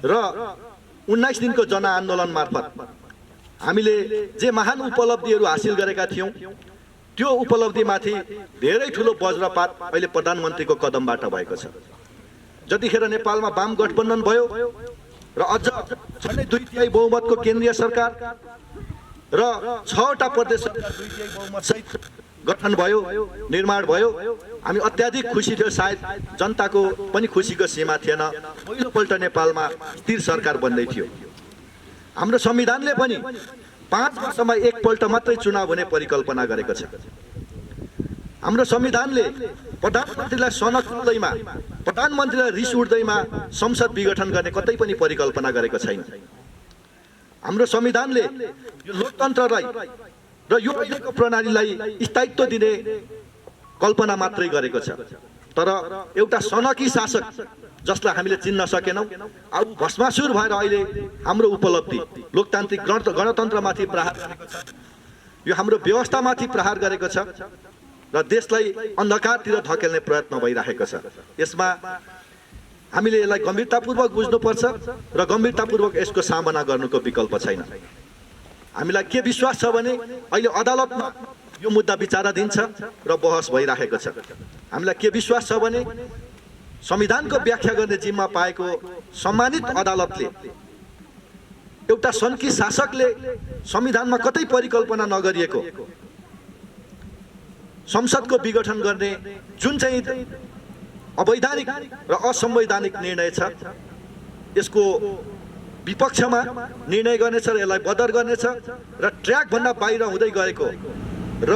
र 19 दिनको जनआन्दोलन मार्फत हामीले जे महान उपलब्धिहरू हासिल गरेका थियौँ त्यो उपलब्धिमाथि धेरै ठुलो वज्रपात अहिले प्रधानमन्त्रीको कदमबाट भएको छ। जतिखेर नेपालमा वाम गठबन्धन भयो र अझ झन्डै 2/3 बहुमतको केन्द्रीय सरकार र 6वटा प्रदेश सरकार 2/3 बहुमत सहित गठन भयो, निर्माण भयो, हामी अत्याधिक खुसी थियौँ। सायद जनताको पनि खुसीको सीमा थिएन। पहिलोपल्ट नेपालमा स्थिर सरकार बन्दै थियो। हाम्रो संविधानले पनि 5 वर्षमा एकपल्ट मात्रै चुनाव हुने परिकल्पना गरेको छ। हाम्रो संविधानले प्रधानमन्त्रीलाई सनक उठ्दैमा, प्रधानमन्त्रीलाई रिस उठ्दैमा संसद विघटन गर्ने कतै पनि परिकल्पना गरेको छैन। हाम्रो संविधानले यो लोकतन्त्रलाई र यो अहिलेको प्रणालीलाई स्थायित्व दिने कल्पना मात्रै गरेको छ। तर एउटा सनकी शासक जसलाई हामीले चिन्न सकेनौँ, अब भस्मासुर भएर अहिले हाम्रो उपलब्धि लोकतान्त्रिक गणतन्त्रमाथि प्रहार गरेको छ, यो हाम्रो व्यवस्थामाथि प्रहार गरेको छ र देशलाई अन्धकारतिर धकेल्ने प्रयत्न भइरहेको छ। यसमा हामीले यसलाई गम्भीरतापूर्वक बुझ्नुपर्छ र गम्भीरतापूर्वक यसको सामना गर्नुको विकल्प छैन। हामीलाई के विश्वास छ भने अहिले अदालतमा यो मुद्दा विचाराधीन छ र बहस भइरहेको छ। हामीलाई के विश्वास छ भने संविधानको व्याख्या गर्ने जिम्मा पाएको सम्मानित अदालतले एउटा सनकी शासकले संविधानमा कतै परिकल्पना नगरिएको संसदको विघटन गर्ने जुन चाहिँ अवैधानिक र असंवैधानिक निर्णय छ यसको विपक्षमा निर्णय गर्नेछ र यसलाई बदर गर्नेछ र ट्र्याकभन्दा बाहिर हुँदै गएको र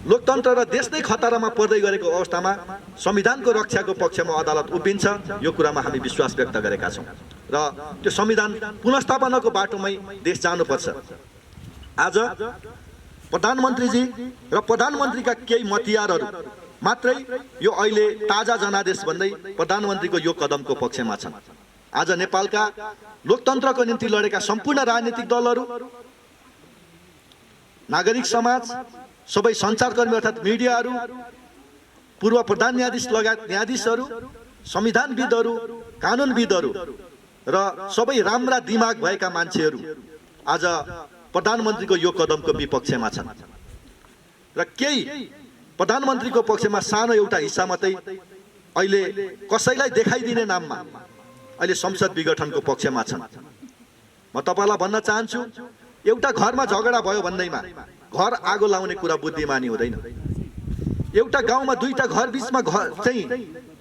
लोकतन्त्र र देश नै खतरामा पर्दै गरेको अवस्थामा संविधानको रक्षाको पक्षमा अदालत उभिन्छ। यो कुरामा हामी विश्वास व्यक्त गरेका छौँ र त्यो संविधान पुनर्स्थापनाको बाटोमै देश जानुपर्छ। आज प्रधानमन्त्रीजी र प्रधानमन्त्रीका केही मतियारहरू मात्रै यो अहिले ताजा जनादेश भन्दै प्रधानमन्त्रीको यो कदमको पक्षमा छन्। आज नेपालका लोकतन्त्रको निम्ति लडेका सम्पूर्ण राजनीतिक दलहरू, नागरिक समाज, सबै सञ्चारकर्मी अर्थात् मिडियाहरू, पूर्व प्रधान न्यायाधीश लगायत न्यायाधीशहरू, संविधानविदहरू, कानुनविदहरू र सबै राम्रा दिमाग भएका मान्छेहरू आज प्रधानमन्त्रीको यो कदमको विपक्षमा छन् र केही प्रधानमन्त्रीको पक्षमा सानो एउटा हिस्सा मात्रै अहिले कसैलाई देखाइदिने नाममा अहिले संसद विघटनको पक्षमा छन्। म तपाईलाई भन्न चाहन्छु, एउटा घरमा झगडा भयो भन्दैमा घर आगो लाउने कुरा बुद्धिमानी हुँदैन। एउटा गाउँमा दुईटा घर बीचमा चाहिँ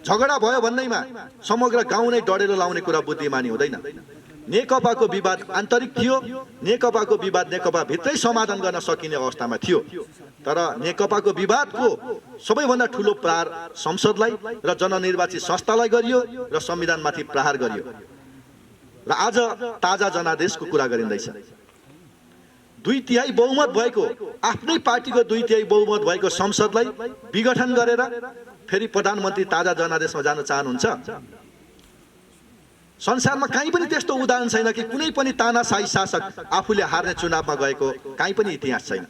झगडा भयो भन्दैमा समग्र गाउँ नै डढेलो लाउने कुरा बुद्धिमानी हुँदैन। नेकपाको विवाद आन्तरिक थियो, नेकपाको विवाद नेकपा भित्रै समाधान गर्न सकिने अवस्थामा थियो। तर नेकपाको विवादको सबैभन्दा ठुलो प्रहार संसदलाई र जननिर्वाचित संस्थालाई गरियो र संविधानमाथि प्रहार गरियो। र आज ताजा जनादेशको कुरा गरिँदैछ। 2/3 बहुमत भएको, आफ्नै पार्टीको 2/3 बहुमत भएको संसदलाई विघटन गरेर फेरि प्रधानमन्त्री ताजा जनादेशमा जान चाहनुहुन्छ? संसारमा कहीँ पनि त्यस्तो उदाहरण छैन कि कुनै पनि तानाशाही शासक आफूले हार्ने चुनावमा गएको कहीँ पनि इतिहास छैन।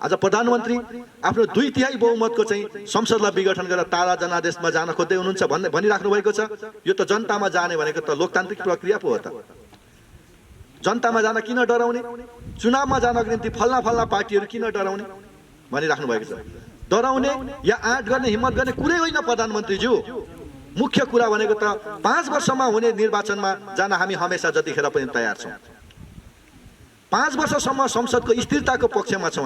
आज प्रधानमन्त्री आफ्नो 2/3 बहुमतको चाहिँ संसदलाई विघटन गरेर ताजा जनादेशमा जान खोज्दै हुनुहुन्छ भनिराख्नु भएको छ। यो त जनतामा जाने भनेको त लोकतान्त्रिक प्रक्रिया पो हो त। जनतामा जान किन डराउने? चुनावमा जानको निम्ति फल्ना पार्टीहरू किन डराउने भनिराख्नु भएको छ। डराउने या आँट गर्ने हिम्मत गर्ने कुरै होइन प्रधानमन्त्रीज्यू। मुख्य कुरा भनेको त 5 वर्षमा हुने निर्वाचनमा जान हामी हमेसा जतिखेर पनि तयार छौँ। 5 वर्षसम्म संसदको स्थिरताको पक्षमा छौँ।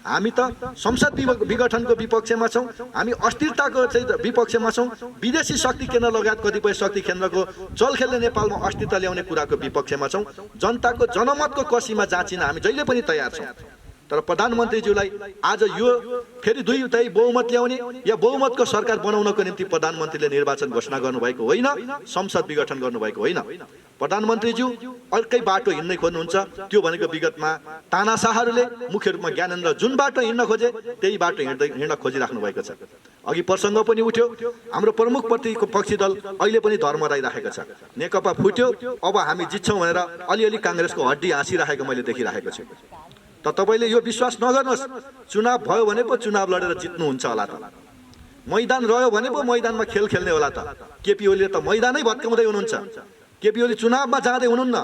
हामी त संसद विघटनको विपक्षमा छौँ। हामी अस्थिरताको चाहिँ विपक्षमा छौँ। विदेशी शक्ति केन्द्र लगायत कतिपय शक्ति केन्द्रको चल खेल्ने नेपालमा अस्थिरता ल्याउने कुराको विपक्षमा छौँ। जनताको जनमतको कसीमा जाँचिन हामी जहिले पनि तयार छौँ। तर प्रधानमन्त्रीज्यूलाई आज यो फेरि 2/3 बहुमत ल्याउने या बहुमतको सरकार बनाउनको निम्ति प्रधानमन्त्रीले निर्वाचन घोषणा गर्नुभएको होइन, संसद विघटन गर्नुभएको होइन। प्रधानमन्त्रीज्यू अर्कै बाटो हिँड्नै खोज्नुहुन्छ। त्यो भनेको विगतमा तानाशाहहरूले मुख्य रूपमा ज्ञानेन्द्र जुन बाटो हिँड्न खोजे त्यही बाटो हिँड्न खोजिराख्नु भएको छ। अघि प्रसङ्ग पनि उठ्यो, हाम्रो प्रमुख प्रतिपक्षी दल अहिले पनि धर्मराइराखेको छ। नेकपा फुट्यो, अब हामी जित्छौँ भनेर अलिअलि काङ्ग्रेसको हड्डी हाँसिराखेको मैले देखिराखेको छु। त तपाईँले यो विश्वास नगर्नुहोस्, चुनाव भयो भने पो चुनाव लडेर जित्नुहुन्छ होला त। मैदान रह्यो भने पो मैदानमा खेल खेल्ने होला त। केपी ओलीले त मैदानै भत्काउँदै हुनुहुन्छ। केपी ओली चुनावमा जाँदै हुनुहुन्न,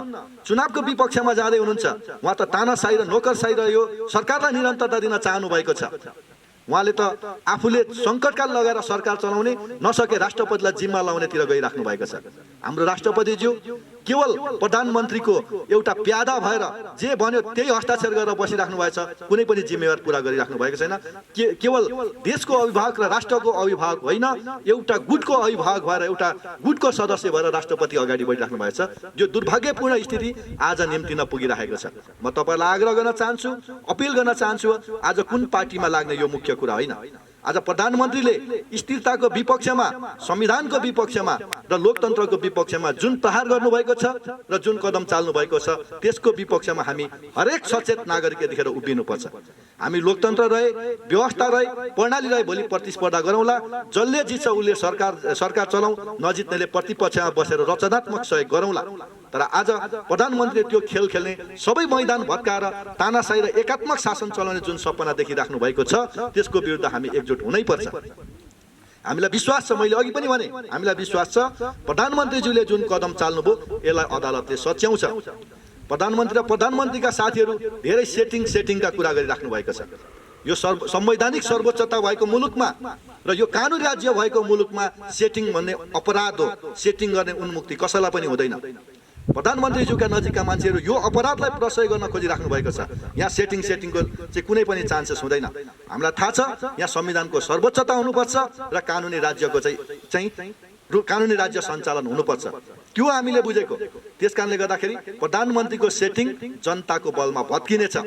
चुनावको विपक्षमा जाँदै हुनुहुन्छ। उहाँ त तानाशाही र नोकरशाही र यो सरकारलाई निरन्तरता दिन चाहनु भएको छ। उहाँले त आफूले सङ्कटकाल लगाएर सरकार चलाउने नसके राष्ट्रपतिलाई जिम्मा लाउनेतिर गइराख्नु भएको छ। हाम्रो राष्ट्रपतिज्यू केवल प्रधानमन्त्रीको एउटा प्यादा भएर जे भन्यो त्यही हस्ताक्षर गरेर बसिराख्नु भएको छ। कुनै पनि जिम्मेवार पुरा गरिराख्नु भएको छैन। केवल देशको अभिभावक र राष्ट्रको अभिभावक होइन, एउटा गुटको अभिभावक भएर, एउटा गुटको सदस्य भएर राष्ट्रपति अगाडि बढिराख्नु भएको छ। यो दुर्भाग्यपूर्ण स्थिति आज निम्तिन पुगिरहेको छ। म तपाईँलाई आग्रह गर्न चाहन्छु, अपिल गर्न चाहन्छु, आज कुन पार्टीमा लाग्ने यो मुख्य कुरा होइन। आज प्रधानमन्त्रीले स्थिरताको विपक्षमा, संविधानको विपक्षमा र लोकतन्त्रको विपक्षमा जुन प्रहार गर्नुभएको छ र जुन कदम चाल्नु भएको छ त्यसको विपक्षमा हामी हरेक सचेत नागरिक यतिखेर उभिनुपर्छ। हामी लोकतन्त्र रहे, व्यवस्था रहे, प्रणाली रहे, भोलि प्रतिस्पर्धा गरौँला। जसले जित्छ उसले सरकार चलाउँ, नजित्नेले प्रतिपक्षमा बसेर रचनात्मक सहयोग गरौँला। तर आज प्रधानमन्त्रीले त्यो खेल खेल्ने, सबै मैदान भत्काएर तानाशाही र एकात्मक शासन चलाउने जुन सपना देखिराख्नु भएको छ त्यसको विरुद्ध हामी एकजुट हुनैपर्छ। हामीलाई विश्वास छ, मैले अघि पनि भने हामीलाई विश्वास छ प्रधानमन्त्रीज्यूले जुन कदम चाल्नुभयो यसलाई अदालतले सच्याउँछ। प्रधानमन्त्री र प्रधानमन्त्रीका साथीहरू धेरै सेटिङका कुरा गरिराख्नु भएको छ। यो संवैधानिक सर्वोच्चता भएको मुलुकमा र यो कानुनी राज्य भएको मुलुकमा सेटिङ भन्ने अपराध हो। सेटिङ गर्ने उन्मुक्ति कसैलाई पनि हुँदैन। प्रधानमन्त्रीज्यूका नजिकका मान्छेहरू यो अपराधलाई प्रशय गर्न खोजिराख्नु भएको छ। यहाँ सेटिङको चाहिँ कुनै पनि चान्सेस हुँदैन। हामीलाई थाहा छ यहाँ संविधानको सर्वोच्चता हुनुपर्छ र कानुनी राज्यको चाहिँ कानुनी राज्य सञ्चालन हुनुपर्छ। त्यो हामीले बुझेको। त्यसकारणले गर्दाखेरि प्रधानमन्त्रीको सेटिङ जनताको बलमा भत्किनेछ।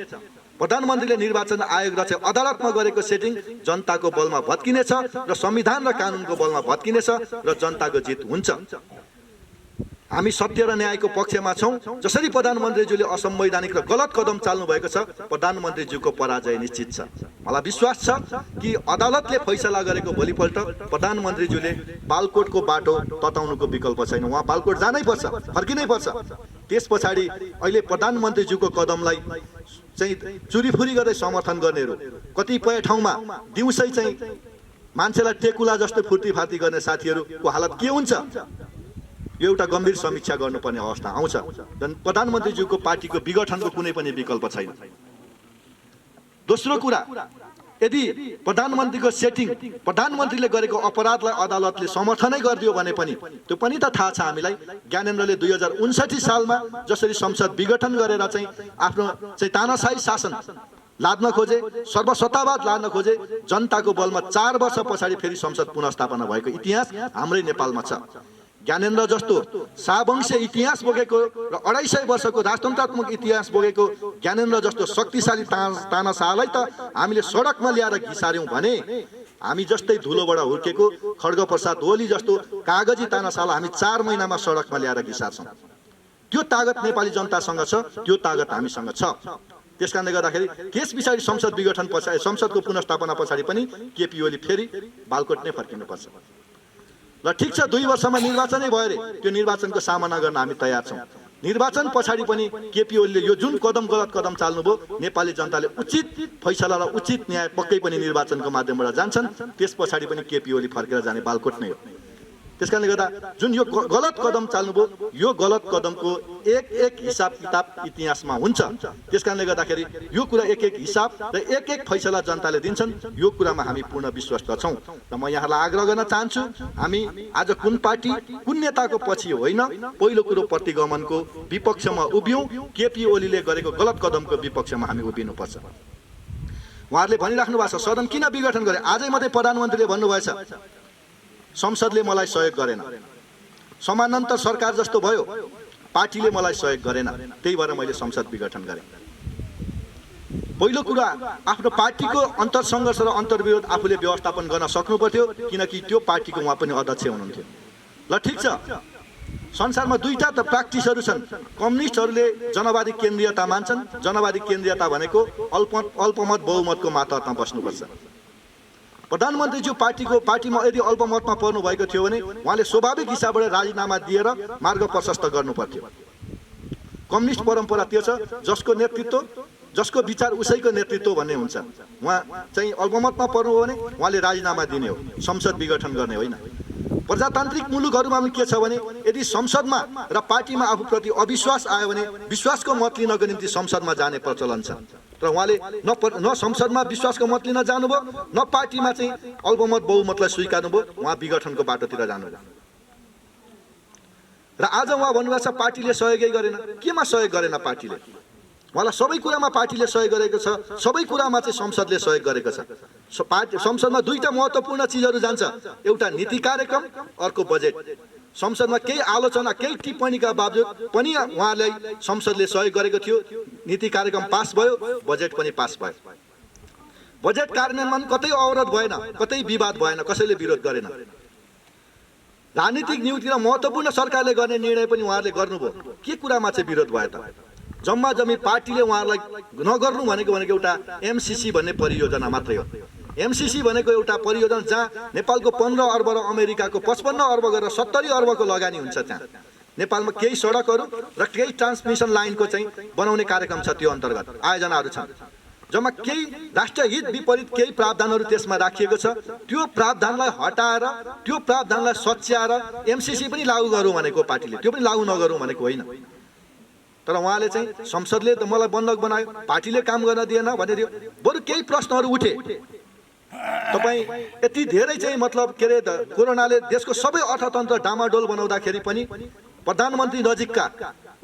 प्रधानमन्त्रीले निर्वाचन आयोग र चाहिँ अदालतमा गरेको सेटिङ जनताको बलमा भत्किनेछ र संविधान र कानुनको बलमा भत्किनेछ र जनताको जित हुन्छ। हामी सत्य र न्यायको पक्षमा छौँ। जसरी प्रधानमन्त्रीज्यूले असंवैधानिक र गलत कदम चाल्नु भएको छ, प्रधानमन्त्रीज्यूको पराजय निश्चित छ। मलाई विश्वास छ कि अदालतले फैसला गरेको भोलिपल्ट प्रधानमन्त्रीज्यूले बालकोटको बाटो तताउनुको विकल्प छैन। उहाँ बालकोट जानै पर्छ, फर्किनै पर्छ। त्यस पछाडि अहिले प्रधानमन्त्रीज्यूको कदमलाई चाहिँ चुरीफुरी गर्दै समर्थन गर्नेहरू, कतिपय ठाउँमा दिउँसै चाहिँ मान्छेलाई टेकुला जस्तो फुर्तीफार्ती गर्ने साथीहरूको हालत के हुन्छ, यो एउटा गम्भीर समीक्षा गर्नुपर्ने अवस्था आउँछ। प्रधानमन्त्रीज्यूको पार्टीको विघटनको कुनै पनि विकल्प छैन। दोस्रो कुरा, यदि प्रधानमन्त्रीको सेटिङ, प्रधानमन्त्रीले गरेको अपराधलाई अदालतले समर्थनै गरिदियो भने पनि त्यो पनि त थाहा छ हामीलाई। ज्ञानेन्द्रले 2059 सालमा जसरी संसद विघटन गरेर चाहिँ आफ्नो चाहिँ तानाशाही शासन लाद्न खोजे, सर्वसत्तावाद लाद्न खोजे, जनताको बलमा 4 वर्ष पछाडि फेरि संसद पुनर्स्थापना भएको इतिहास हाम्रै नेपालमा छ। ज्ञानेन्द्र जस्तो सावंश इतिहास बोकेको र 250 वर्षको राजतन्त्रात्मक इतिहास बोकेको ज्ञानेन्द्र जस्तो शक्तिशाली तानाशाहलाई त हामीले सडकमा ल्याएर घिसार्यौं भने हामी जस्तै धुलोबाट हुर्केको खड्गप्रसाद ओली जस्तो कागजी तानाशाहलाई हामी 4 महिनामा सडकमा ल्याएर घिसार्छौं। त्यो तागत नेपाली जनतासँग छ, त्यो तागत हामीसँग छ। त्यसकारणले गर्दाखेरि त्यस पछाडि संसद विघटन पछाडि संसदको पुनर्स्थापना पछाडि पनि केपी ओली फेरि बालकोट नै फर्किनुपर्छ। ल ठिक छ, 2 वर्षमा निर्वाचनै भयो रे, त्यो निर्वाचनको सामना गर्न हामी तयार छौं। निर्वाचन पछाडि पनि केपी ओलीले यो जुन गलत कदम चाल्नुभयो, नेपाली जनताले उचित फैसला र उचित न्याय पक्कै पनि निर्वाचनको माध्यमबाट जान्छन्। त्यस पछाडि पनि केपी ओली फर्केर जाने बालकोट नै हो। त्यसकारणले गर्दा जुन यो गलत कदम चाल्नुभयो, यो गलत कदमको एक हिसाब किताब इतिहासमा हुन्छ। त्यसकारणले गर्दाखेरि यो कुरा एक हिसाब र एक फैसला जनताले दिन्छन्, यो कुरामा हामी पूर्ण विश्वास गर्छौं। र म यहाँलाई आग्रह गर्न चाहन्छु, हामी आज कुन पार्टी कुन नेताको पछि होइन, पहिलो कुरो प्रतिगमनको विपक्षमा उभियौं। केपी ओलीले गरेको गलत कदमको विपक्षमा हामी उभिनुपर्छ। उहाँहरूले भनिराख्नु भएको छ सदन किन विघटन गरे। आजै मात्रै प्रधानमन्त्रीले भन्नुभएछ संसदले मलाई सहयोग गरेन, समानान्तर सरकार जस्तो भयो, पार्टीले मलाई सहयोग गरेन, त्यही भएर मैले संसद विघटन गरेँ। पहिलो कुरा आफ्नो पार्टीको अन्तरसङ्घर्ष र अन्तर्विरोध आफूले व्यवस्थापन गर्न सक्नु पर्थ्यो, किनकि त्यो पार्टीको उहाँ पनि अध्यक्ष हुनुहुन्थ्यो। ल ठिक छ, संसारमा दुईटा त प्र्याक्टिसहरू छन्। कम्युनिस्टहरूले जनवादी केन्द्रीयता मान्छन्। जनवादी केन्द्रीयता भनेको अल्पमत बहुमतको मातहतमा बस्नुपर्छ। प्रधानमन्त्रीज्यू पार्टीमा यदि अल्पमतमा पर्नु भएको थियो भने उहाँले स्वाभाविक हिसाबबाट राजीनामा दिएर मार्ग प्रशस्त गर्नु पर्थ्यो। कम्युनिस्ट परम्परा त्यो छ, जसको नेतृत्व जसको विचार उसैको नेतृत्व भन्ने हुन्छ। उहाँ चाहिँ अल्पमतमा पर्नु हो भने उहाँले राजीनामा दिने हो, संसद विघटन गर्ने होइन। प्रजातान्त्रिक मुलुकहरूमा पनि के छ भने यदि संसदमा र पार्टीमा आफूप्रति अविश्वास आयो भने विश्वासको मत लिनको निम्ति संसदमा जाने प्रचलन छ। तर उहाँले न संसदमा विश्वासको मत लिन जानुभयो, न पार्टीमा चाहिँ अल्पमत बहुमतलाई स्वीकार्नुभयो, उहाँ विघटनको बाटोतिर जानुभयो। र आज उहाँ भन्नुभएको छ पार्टीले सहयोगै गरेन। केमा सहयोग गरेन पार्टीले? उहाँलाई सबै कुरामा पार्टीले सहयोग गरेको छ, सबै कुरामा चाहिँ संसदले सहयोग गरेको छ। संसदमा दुईटा महत्त्वपूर्ण चिजहरू जान्छ, एउटा नीति कार्यक्रम, अर्को बजेट। संसदमा केही आलोचना केही टिप्पणीका बावजुद पनि उहाँलाई संसदले सहयोग गरेको थियो। नीति कार्यक्रम पास भयो, बजेट पनि पास भयो। बजेट कार्यान्वयनमा कतै अवरोध भएन, कतै विवाद भएन, कसैले विरोध गरेन। राजनीतिक नियुक्ति र महत्त्वपूर्ण सरकारले गर्ने निर्णय पनि उहाँहरूले गर्नुभयो। के कुरामा चाहिँ विरोध भयो त? जम्मा जम्मी पार्टीले उहाँहरूलाई नगर्नु भनेको एउटा एमसीसी भन्ने परियोजना मात्रै हो। एमसीसी भनेको एउटा परियोजना जहाँ नेपालको 15 अर्ब र अमेरिकाको 55 अर्ब गरेर 70 अर्बको लगानी हुन्छ। त्यहाँ नेपालमा केही सडकहरू र केही ट्रान्समिसन लाइनको चाहिँ बनाउने कार्यक्रम छ। त्यो अन्तर्गत आयोजनाहरू छन्। जम्मा केही राष्ट्रहित विपरीत केही प्रावधानहरू त्यसमा राखिएको छ। त्यो प्रावधानलाई हटाएर त्यो प्रावधानलाई सच्याएर एमसीसी पनि लागू गरौँ भनेको पार्टीले, त्यो पनि लागू नगरौँ भनेको होइन। तर उहाँले चाहिँ संसदले त मलाई बन्धक बनायो, पार्टीले काम गर्न दिएन भनेर बरु केही प्रश्नहरू उठे। तपाईँ यति धेरै चाहिँ मतलब के अरे कोरोनाले देशको सबै अर्थतन्त्र डामाडोल बनाउँदाखेरि पनि प्रधानमन्त्री नजिकका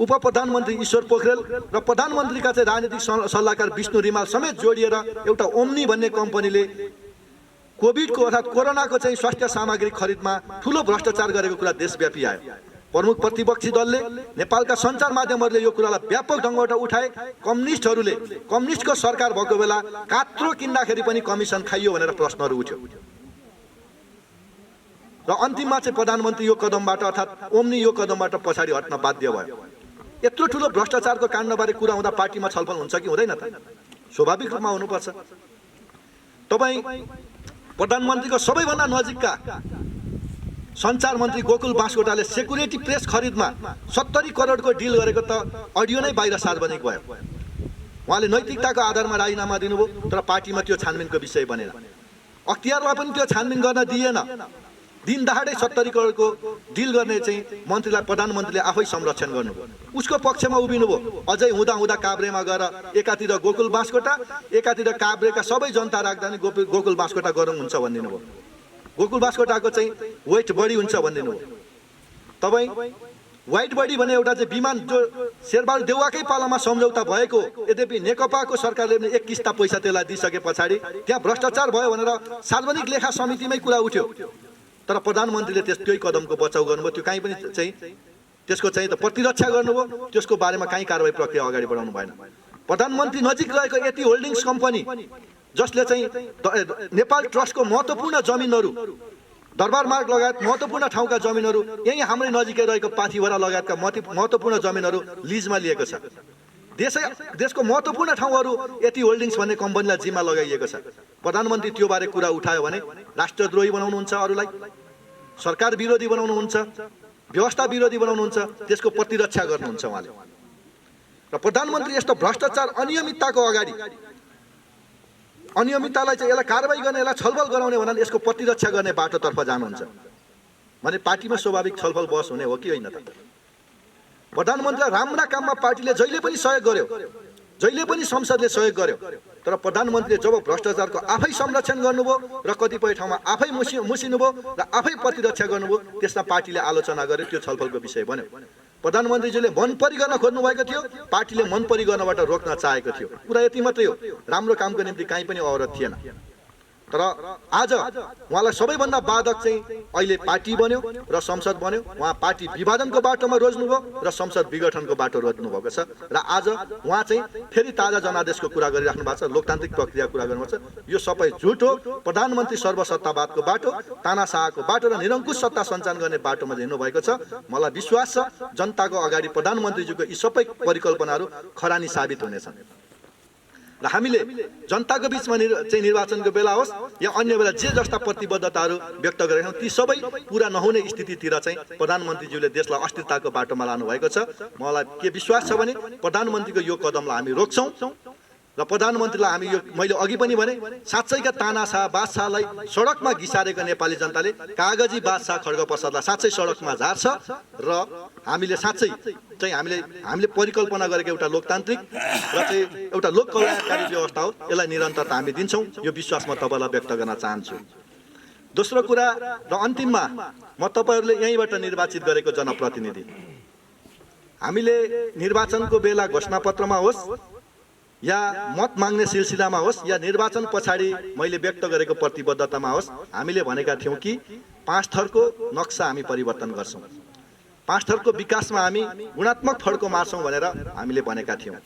उप प्रधानमन्त्री ईश्वर पोखरेल र प्रधानमन्त्रीका चाहिँ राजनीतिक सल्लाहकार विष्णु रिमाल समेत जोडिएर एउटा ओम्नी भन्ने कम्पनीले कोभिडको अर्थात् कोरोनाको चाहिँ स्वास्थ्य सामग्री खरिदमा ठुलो भ्रष्टाचार गरेको कुरा देशव्यापी आयो। प्रमुख प्रतिपक्षी दलले नेपालका सञ्चार माध्यमहरूले यो कुरालाई व्यापक ढङ्गबाट उठाए। कम्युनिस्टको सरकार भएको बेला कात्रो किन्दाखेरि पनि कमिसन खाइयो भनेर प्रश्नहरू उठ्यो र अन्तिममा चाहिँ प्रधानमन्त्री यो कदमबाट अर्थात् ओम्नी यो कदमबाट पछाडि हट्न बाध्य भयो। यत्रो ठुलो भ्रष्टाचारको काण्डबारे कुरा हुँदा पार्टीमा छलफल हुन्छ कि हुँदैन त? स्वाभाविक रूपमा हुनुपर्छ। तपाईँ प्रधानमन्त्रीको सबैभन्दा नजिकका सञ्चार मन्त्री गोकुल बास्कोटाले सेक्युरिटी प्रेस खरिदमा 70 करोडको डिल गरेको त अडियो नै बाहिर सार्वजनिक भयो। उहाँले नैतिकताको आधारमा राजीनामा दिनुभयो, तर पार्टीमा त्यो छानबिनको विषय बनेन। अख्तियारलाई पनि त्यो छानबिन गर्न दिएन। दिन दहाडै 70 करोडको डिल गर्ने चाहिँ मन्त्रीलाई प्रधानमन्त्रीले आफै संरक्षण गर्नुभयो। उसको पक्षमा उभिनुभयो। अझै हुँदा काभ्रेमा गएर एकातिर गोकुल बास्कोटा, एकातिर काभ्रेका सबै जनता राख्दा नि गोकुल बास्कोटा गरौँ हुन्छ भनिदिनु भयो। गोकुल बास्कोटाको चाहिँ वेट बढी हुन्छ भनिदिनु भयो। तपाईँ वाइट बडी भन्ने एउटा चाहिँ विमान जो शेरबहादुर देउवाकै पालामा सम्झौता भएको, यद्यपि नेकपाको सरकारले पनि एक किस्ता पैसा त्यसलाई दिइसके पछाडि त्यहाँ भ्रष्टाचार भयो भनेर सार्वजनिक लेखा समितिमै कुरा उठ्यो। तर प्रधानमन्त्रीले त्यही कदमको बचाउ गर्नुभयो। त्यो कहीँ पनि चाहिँ त्यसको चाहिँ त प्रतिरक्षा गर्नुभयो, त्यसको बारेमा कहीँ कारबाही प्रक्रिया अगाडि बढाउनु भएन। प्रधानमन्त्री नजिक रहेको यति होल्डिङ्स कम्पनी जसले चाहिँ नेपाल ट्रस्टको महत्त्वपूर्ण जमिनहरू, दरबार मार्ग लगायत महत्त्वपूर्ण ठाउँका जमिनहरू, यही हाम्रै नजिकै रहेको पाथिभरा लगायतका महत्त्वपूर्ण जमिनहरू लिजमा लिएको छ। देशको महत्त्वपूर्ण ठाउँहरू यति होल्डिङ्स भन्ने कम्पनीलाई जिम्मा लगाइएको छ। प्रधानमन्त्री त्यो बारे कुरा उठायो भने राष्ट्रद्रोही बनाउनुहुन्छ, अरूलाई सरकार विरोधी बनाउनुहुन्छ, व्यवस्था विरोधी बनाउनुहुन्छ, त्यसको प्रतिरक्षा गर्नुहुन्छ उहाँले। र प्रधानमन्त्री यस्तो भ्रष्टाचार अनियमितताको अगाडि अनियमिततालाई चाहिँ यसलाई कारबाही गर्ने, यसलाई छलफल गराउने भन्नाले यसको प्रतिरक्षा गर्ने बाटोतर्फ जानुहुन्छ भने पार्टीमा स्वाभाविक छलफल बहस हुने हो कि होइन त? प्रधानमन्त्रीलाई राम्रा काममा पार्टीले जहिले पनि सहयोग गर्यो, जहिले पनि संसदले सहयोग गर्यो, तर प्रधानमन्त्रीले जब भ्रष्टाचारको आफै संरक्षण गर्नुभयो र कतिपय ठाउँमा आफै मुसिनुभयो र आफै प्रतिरक्षा गर्नुभयो, त्यसमा पार्टीले आलोचना गर्यो, त्यो छलफलको विषय बन्यो। प्रधानमन्त्रीजीले मन परी गर्न खोज्नु भएको थियो, पार्टीले मन परी गर्नबाट रोक्न चाहेको थियो। कुरा यति मात्रै हो, राम्रो कामको निम्ति कहीँ पनि अवरोध थिएन। तर आज उहाँलाई सबैभन्दा बाधक चाहिँ अहिले पार्टी बन्यो र संसद बन्यो। उहाँ पार्टी विभाजनको बाटोमा रोज्नुभयो र संसद विघटनको बाटो रोज्नु भएको छ। र आज उहाँ चाहिँ फेरि ताजा जनादेशको कुरा गरिराख्नु भएको छ, लोकतान्त्रिक प्रक्रिया कुरा गर्नुभएको छ। यो सबै झुट हो। प्रधानमन्त्री सर्वसत्तावादको बाटो, तानाशाहको बाटो र निरङ्कुश सत्ता सञ्चालन गर्ने बाटोमा हिँड्नु भएको छ। मलाई विश्वास छ जनताको अगाडि प्रधानमन्त्रीजीको यी सबै परिकल्पनाहरू खरानी साबित हुनेछन् र हामीले जनताको बिचमा चाहिँ निर्वाचनको बेला होस् या अन्य बेला जे जस्ता प्रतिबद्धताहरू व्यक्त गरेका छौँ ती सबै पुरा नहुने स्थितितिर चाहिँ प्रधानमन्त्रीज्यूले देशलाई अस्थिरताको बाटोमा लानु भएको छ। मलाई के विश्वास छ भने प्रधानमन्त्रीको यो कदमलाई हामी रोक्छौँ र प्रधानमन्त्रीलाई हामी यो मैले अघि पनि भने साँच्चैका तानाशाह बादशाहलाई सडकमा घिसारेको नेपाली जनताले कागजी बादशाह खड्गप्रसादलाई साँच्चै सडकमा झार्छ र हामीले साँच्चै चाहिँ हामीले परिकल्पना गरेको एउटा लोकतान्त्रिक र चाहिँ एउटा लोक कल्याणकारी व्यवस्था हो, यसलाई निरन्तरता हामी दिन्छौँ। यो विश्वास म तपाईँलाई व्यक्त गर्न चाहन्छु। दोस्रो कुरा र अन्तिममा म तपाईँहरूले यहीँबाट निर्वाचित गरेको जनप्रतिनिधि, हामीले निर्वाचनको बेला घोषणापत्रमा होस् या मत माग्ने सिलसिलामा होस् या निर्वाचन पछाडि मैले व्यक्त गरेको प्रतिबद्धतामा होस्, हामीले भनेका थियौँ कि 5 थरको नक्सा हामी परिवर्तन गर्छौँ, 5 थरको विकासमा हामी गुणात्मक फड्को मार्छौँ भनेर हामीले भनेका थियौँ।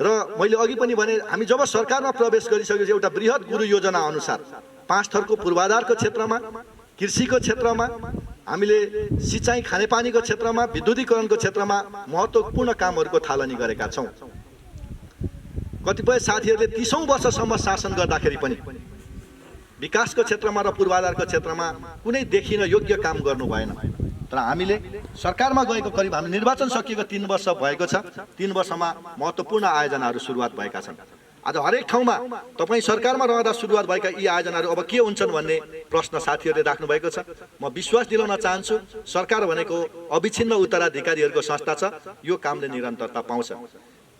र मैले अघि पनि भने हामी जब सरकारमा प्रवेश गरिसकेपछि एउटा बृहत गुरु योजना अनुसार 5 थरको पूर्वाधारको क्षेत्रमा, कृषिको क्षेत्रमा, हामीले सिँचाइ खानेपानीको क्षेत्रमा, विद्युतीकरणको क्षेत्रमा महत्त्वपूर्ण कामहरूको थालनी गरेका छौँ। कतिपय साथीहरूले 30औं वर्षसम्म शासन गर्दाखेरि पनि विकासको क्षेत्रमा र पूर्वाधारको क्षेत्रमा कुनै देखिन योग्य काम गर्नु भएन। तर हामीले सरकारमा गएको करिब हामी निर्वाचन सकिएको 3 वर्ष भएको छ, 3 वर्षमा महत्त्वपूर्ण आयोजनाहरू सुरुवात भएका छन्। आज हरेक ठाउँमा तपाईँ सरकारमा रहँदा सुरुवात भएका यी आयोजनाहरू अब के हुन्छन् भन्ने प्रश्न साथीहरूले राख्नु भएको छ। म विश्वास दिलाउन चाहन्छु सरकार भनेको अविच्छिन्न उत्तराधिकारीहरूको संस्था छ, यो कामले निरन्तरता पाउँछ।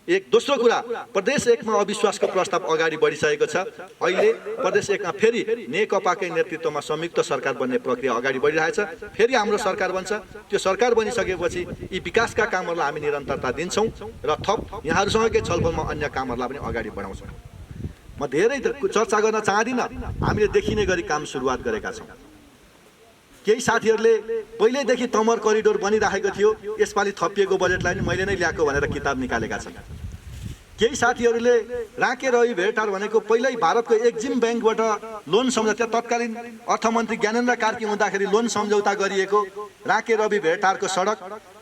एक दोस्रो कुरा, प्रदेश 1 मा अविश्वासको प्रस्ताव अगाडि बढिसकेको छ। अहिले प्रदेश 1 मा फेरि नेकपाकै नेतृत्वमा संयुक्त सरकार बन्ने प्रक्रिया अगाडि बढिरहेछ। फेरि हाम्रो सरकार बन्छ। त्यो सरकार बनिसकेपछि यी विकासका कामहरूलाई हामी निरन्तरता दिन्छौँ र थप यहाँहरूसँगकै छलफलमा अन्य कामहरूलाई पनि अगाडि बढाउँछौँ। म धेरै चर्चा गर्न चाहदिनँ, हामीले देखिने गरी काम सुरुवात गरेका छौँ। केही साथीहरूले पहिल्यैदेखि तमर करिडोर बनिरहेको थियो, यसपालि थपिएको बजेटलाई नि मैले नै ल्याएको भनेर किताब निकालेका छन्। केही साथीहरूले राके रवि भेटार भनेको पहिल्यै भारतको एक्जिम ब्याङ्कबाट लोन सम्झौता, तत्कालीन अर्थमन्त्री ज्ञानेन्द्र कार्की हुँदाखेरि लोन सम्झौता गरिएको राके रवि भेटारको सडक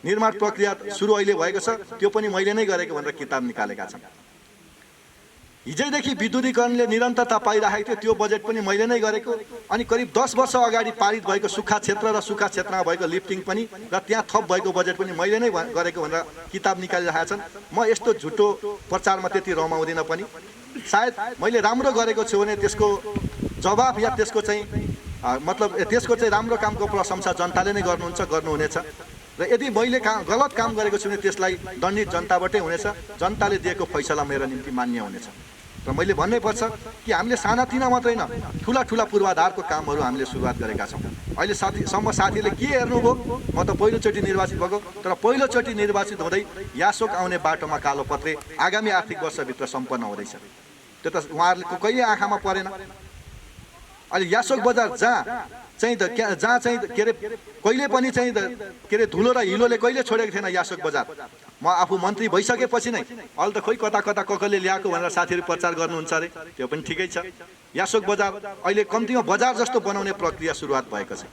निर्माण प्रक्रिया सुरु अहिले भएको छ, त्यो पनि मैले नै गरेको भनेर किताब निकालेका छन्। हिजैदेखि विद्युतीकरणले निरन्तरता पाइरहेको थियो, त्यो बजेट पनि मैले नै गरेको। अनि करिब 10 वर्ष अगाडि पारित भएको सुक्खा क्षेत्र र सुक्खा क्षेत्रमा भएको लिफ्टिङ पनि र त्यहाँ थप भएको बजेट पनि मैले नै गरेको भनेर किताब निकालिरहेका छन्। म यस्तो झुटो प्रचारमा त्यति रमाउँदिनँ पनि। सायद मैले राम्रो गरेको छु भने त्यसको जवाब या त्यसको चाहिँ मतलब त्यसको चाहिँ राम्रो कामको प्रशंसा जनताले नै गर्नुहुनेछ। र यदि मैले गलत काम गरेको छु भने त्यसलाई दण्डित जनताबाटै हुनेछ। जनताले दिएको फैसला मेरो निम्ति मान्य हुनेछ। र मैले भन्नै पर्छ कि हामीले सानातिना मात्रै न, ठुला ठुला पूर्वाधारको कामहरू हामीले सुरुवात गरेका छौँ। अहिले साथीहरूले के हेर्नुभयो, म त पहिलोचोटि निर्वाचित भएको, तर पहिलोचोटि निर्वाचित हुँदै यासोक आउने बाटोमा कालो पत्रे आगामी आर्थिक वर्षभित्र सम्पन्न हुँदैछ। त्यो त उहाँहरूको कहिले आँखामा परेन। अहिले यासोक बजार जहाँ चाहिँ के अरे कहिले पनि चाहिँ के अरे धुलो र हिलोले कहिले छोडेको थिएन यासोक बजार। म आफू मन्त्री भइसकेपछि नै अहिले त खोइ कता कता कसले ल्याएको भनेर साथीहरू प्रचार गर्नुहुन्छ अरे, त्यो पनि ठिकै छ। यासोक बजार अहिले कम्तीमा बजार जस्तो बनाउने प्रक्रिया सुरुवात भएको छ।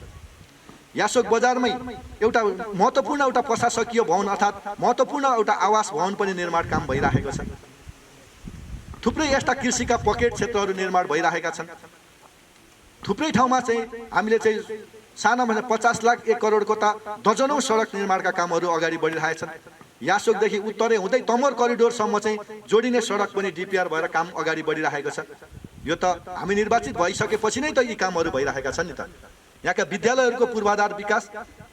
यासोक बजारमै एउटा महत्त्वपूर्ण एउटा प्रशासकीय भवन अर्थात् महत्त्वपूर्ण एउटा आवास भवन पनि निर्माण काम भइरहेको छ। थुप्रै यस्ता कृषिका पकेट क्षेत्रहरू निर्माण भइरहेका छन्। थुप्रै ठाउँमा चाहिँ हामीले चाहिँ साना भन्दा 50 लाख 1 करोडको त दर्जनौं सडक निर्माणका कामहरू अगाडि बढिरहेछन्। यासोकदेखि उत्तरै हुँदै तमोर करिडोरसम्म चाहिँ जोडिने सडक पनि डिपिआर भएर काम अगाडि बढिरहेको छ। यो त हामी निर्वाचित भइसकेपछि नै त यी कामहरू भइरहेका छन् नि त। यहाँका विद्यालयहरूको पूर्वाधार विकास,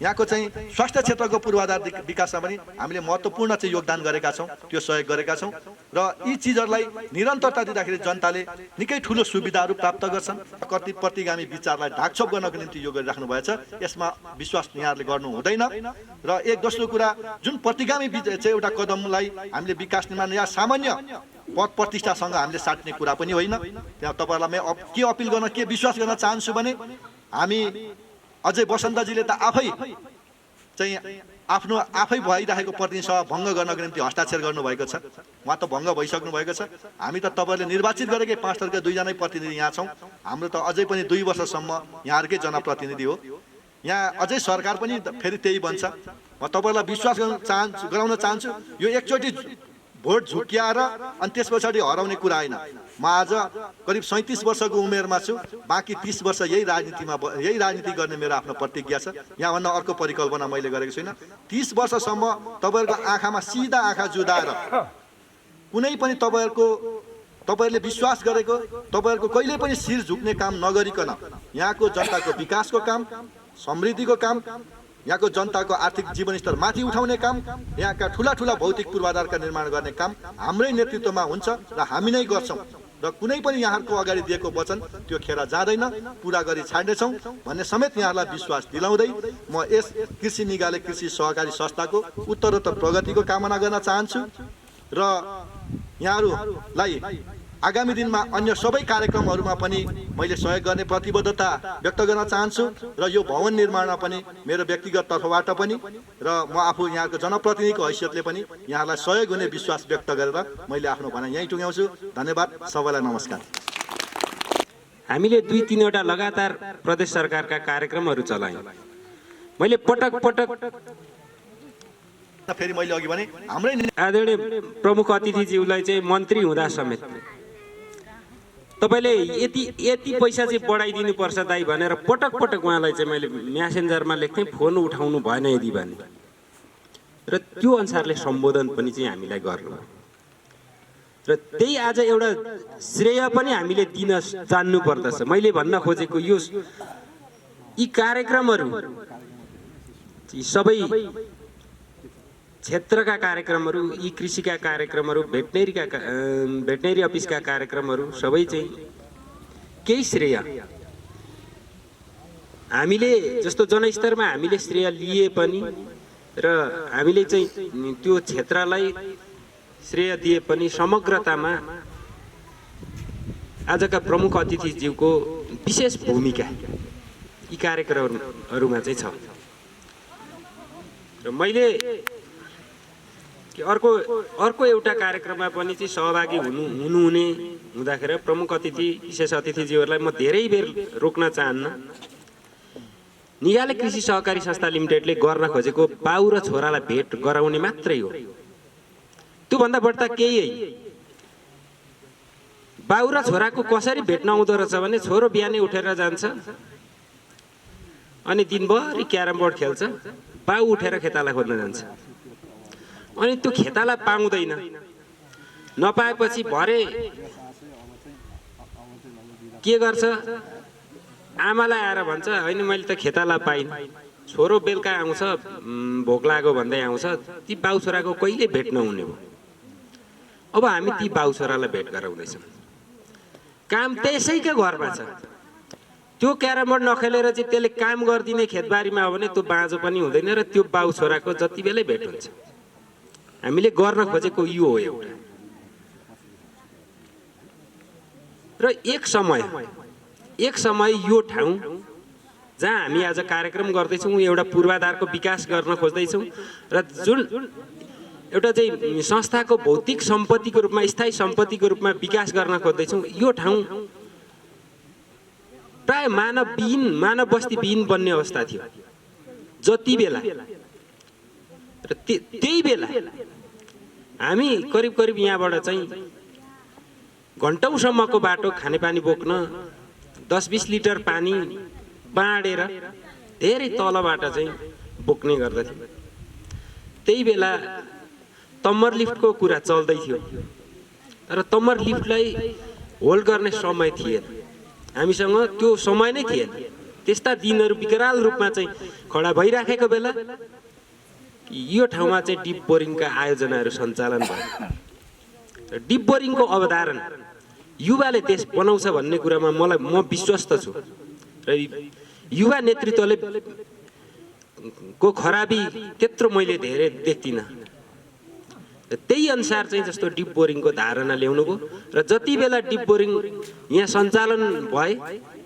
यहाँको चाहिँ स्वास्थ्य क्षेत्रको पूर्वाधार विकासमा पनि हामीले महत्त्वपूर्ण चाहिँ योगदान गरेका छौँ, त्यो सहयोग गरेका छौँ र यी चिजहरूलाई निरन्तरता दिँदाखेरि जनताले निकै ठुलो सुविधाहरू प्राप्त गर्छन्। कति प्रतिगामी विचारलाई ढाकछोप गर्नको निम्ति यो गरिराख्नु भएछ, यसमा विश्वास यहाँहरूले गर्नु हुँदैन। र एक दोस्रो कुरा, जुन प्रतिगामी चाहिँ एउटा कदमलाई हामीले विकास निर्माण या सामान्य पद प्रतिष्ठासँग हामीले साट्ने कुरा पनि होइन। त्यहाँ तपाईँहरूलाई म के अपिल गर्न, के विश्वास गर्न चाहन्छु भने हामी अझै वसन्तजीले त आफै चाहिँ आफ्नो आफै भइरहेको प्रतिनिधि सभा भङ्ग गर्नको निम्ति हस्ताक्षर गर्नुभएको छ। उहाँ त भङ्ग भइसक्नु भएको छ। हामी त तपाईँहरूले निर्वाचित गरेकै 5 थरका 2 जना प्रतिनिधि यहाँ छौँ। हाम्रो त अझै पनि 2 वर्षसम्म यहाँहरूकै जनप्रतिनिधि हो। यहाँ अझै सरकार पनि फेरि त्यही बन्छ। म तपाईँहरूलाई विश्वास गराउन चाहन्छु, यो एकचोटि भोट झुक्क्याएर अनि त्यस पछाडि हराउने कुरा होइन। म आज करिब 37 वर्षको उमेरमा छु, बाँकी 30 वर्ष यही राजनीति गर्ने मेरो आफ्नो प्रतिज्ञा छ। यहाँभन्दा अर्को परिकल्पना मैले गरेको छुइनँ। 30 वर्षसम्म तपाईँहरूको आँखामा सिधा आँखा जुदाएर कुनै पनि तपाईँहरूले विश्वास गरेको, तपाईँहरूको कहिले पनि शिर झुक्ने काम नगरिकन यहाँको जनताको विकासको काम, समृद्धिको काम, यहाँको जनताको आर्थिक जीवनस्तर माथि उठाउने काम, यहाँका ठुला भौतिक पूर्वाधारका निर्माण गर्ने काम हाम्रै नेतृत्वमा हुन्छ र हामी नै गर्छौँ। र कुनै पनि यहाँहरूको अगाडि दिएको वचन त्यो खेर जाँदैन, पुरा गरी छाड्नेछौँ भन्ने समेत यहाँलाई विश्वास दिलाउँदै म यस कृषि निगाले कृषि सहकारी संस्थाको उत्तरोत्तर प्रगतिको कामना गर्न चाहन्छु र यहाँहरूलाई आगामी दिनमा अन्य सबै कार्यक्रमहरूमा पनि मैले सहयोग गर्ने प्रतिबद्धता व्यक्त गर्न चाहन्छु र यो भवन निर्माणमा पनि मेरो व्यक्तिगत तर्फबाट पनि र म आफू यहाँको जनप्रतिनिधिको हैसियतले पनि यहाँलाई सहयोग हुने विश्वास व्यक्त गरेर मैले आफ्नो भनाइ यहीँ टुङ्ग्याउँछु। धन्यवाद, सबैलाई नमस्कार। हामीले 2-3 वटा लगातार प्रदेश सरकारका कार्यक्रमहरू चलायौँ। मैले पटक फेरि मैले अघि भने हाम्रै आदरणीय प्रमुख अतिथिज्यूलाई चाहिँ मन्त्री हुँदा समेत तपाईँले यति पैसा चाहिँ बढाइदिनु पर्छ दाइ भनेर पटक उहाँलाई चाहिँ मैले म्यासेन्जरमा लेख्थेँ, फोन उठाउनु भएन यदि भने, र त्यो अनुसारले सम्बोधन पनि चाहिँ हामीलाई गर्नु र त्यही आज एउटा श्रेय पनि हामीले दिन जान्नु पर्दछ। मैले भन्न खोजेको यो यी कार्यक्रमहरू सबै क्षेत्रका कार्यक्रमहरू, यी कृषिका कार्यक्रमहरू, भेटनेरी अफिसका कार्यक्रमहरू सबै चाहिँ केही श्रेय हामीले जस्तो जनस्तरमा हामीले श्रेय लिए पनि र हामीले चाहिँ त्यो क्षेत्रलाई श्रेय दिए पनि समग्रतामा आजका प्रमुख अतिथिज्यूको विशेष भूमिका यी कार्यक्रमहरूमा चाहिँ छ। र मैले अर्को एउटा कार्यक्रममा पनि चाहिँ सहभागी हुँदाखेरि प्रमुख अतिथि विशेष अतिथिज्यूहरूलाई म धेरै बेर रोक्न चाहन्न। निगाले कृषि सहकारी संस्था लिमिटेडले गर्न खोजेको बाउ र छोरालाई भेट गराउने मात्रै हो, त्योभन्दा बढ्ता केही है। बाउ र छोराको कसरी भेट्न आउँदो रहेछ भने छोरो बिहानै उठेर जान्छ अनि दिनभरि क्यारम बोर्ड खेल्छ, बाउ उठेर खेताला खोज्न जान्छ अनि त्यो खेताला पाउँदैन, नपाएपछि भरे के गर्छ, आमालाई आएर भन्छ होइन मैले त खेताला पाइनँ, छोरो बेलुका आउँछ भोक लाग्यो भन्दै आउँछ, ती बाउ छोराको कहिले भेट नहुने हो। अब हामी ती बाउ छोरालाई भेट गराउँदैछौँ, काम त्यसैका घरमा छ, त्यो क्यारम बोर्ड नखेलेर चाहिँ त्यसले काम गरिदिने खेतबारीमा हो भने त्यो बाँझो पनि हुँदैन र त्यो बाउ छोराको जति बेलै भेट हुन्छ। हामीले गर्न खोजेको यो हो एउटा। र एक समय एक समय यो ठाउँ जहाँ हामी आज कार्यक्रम गर्दैछौँ एउटा पूर्वाधारको विकास गर्न खोज्दैछौँ र जुन एउटा चाहिँ संस्थाको भौतिक सम्पत्तिको रूपमा स्थायी सम्पत्तिको रूपमा विकास गर्न खोज्दैछौँ यो ठाउँ प्राय मानव बस्तीविहीन बन्ने अवस्था थियो जति बेला र त्यही बेला हामी करिब करिब यहाँबाट चाहिँ घन्टौँसम्मको बाटो खानेपानी बोक्न 10-20 लिटर पानी बाँडेर धेरै तलबाट चाहिँ बोक्ने गर्दथ्यो। त्यही बेला तम्मर लिफ्टको कुरा चल्दै थियो र तम्मर लिफ्टलाई होल्ड गर्ने समय थिएन, हामीसँग त्यो समय नै थिएन। त्यस्ता दिनहरू विकराल रूपमा चाहिँ खडा भइराखेको बेला यो ठाउँमा चाहिँ डिप बोरिङका आयोजनाहरू सञ्चालन भयो। डिप बोरिङको अवधारण युवाले देश बनाउँछ भन्ने कुरामा म विश्वस्त छु र युवा नेतृत्वले को खराबी त्यत्रो मैले धेरै देख्दिनँ। त्यही अनुसार चाहिँ जस्तो डिप बोरिङको धारणा ल्याउनु भयो र जति बेला डिप बोरिङ यहाँ सञ्चालन भए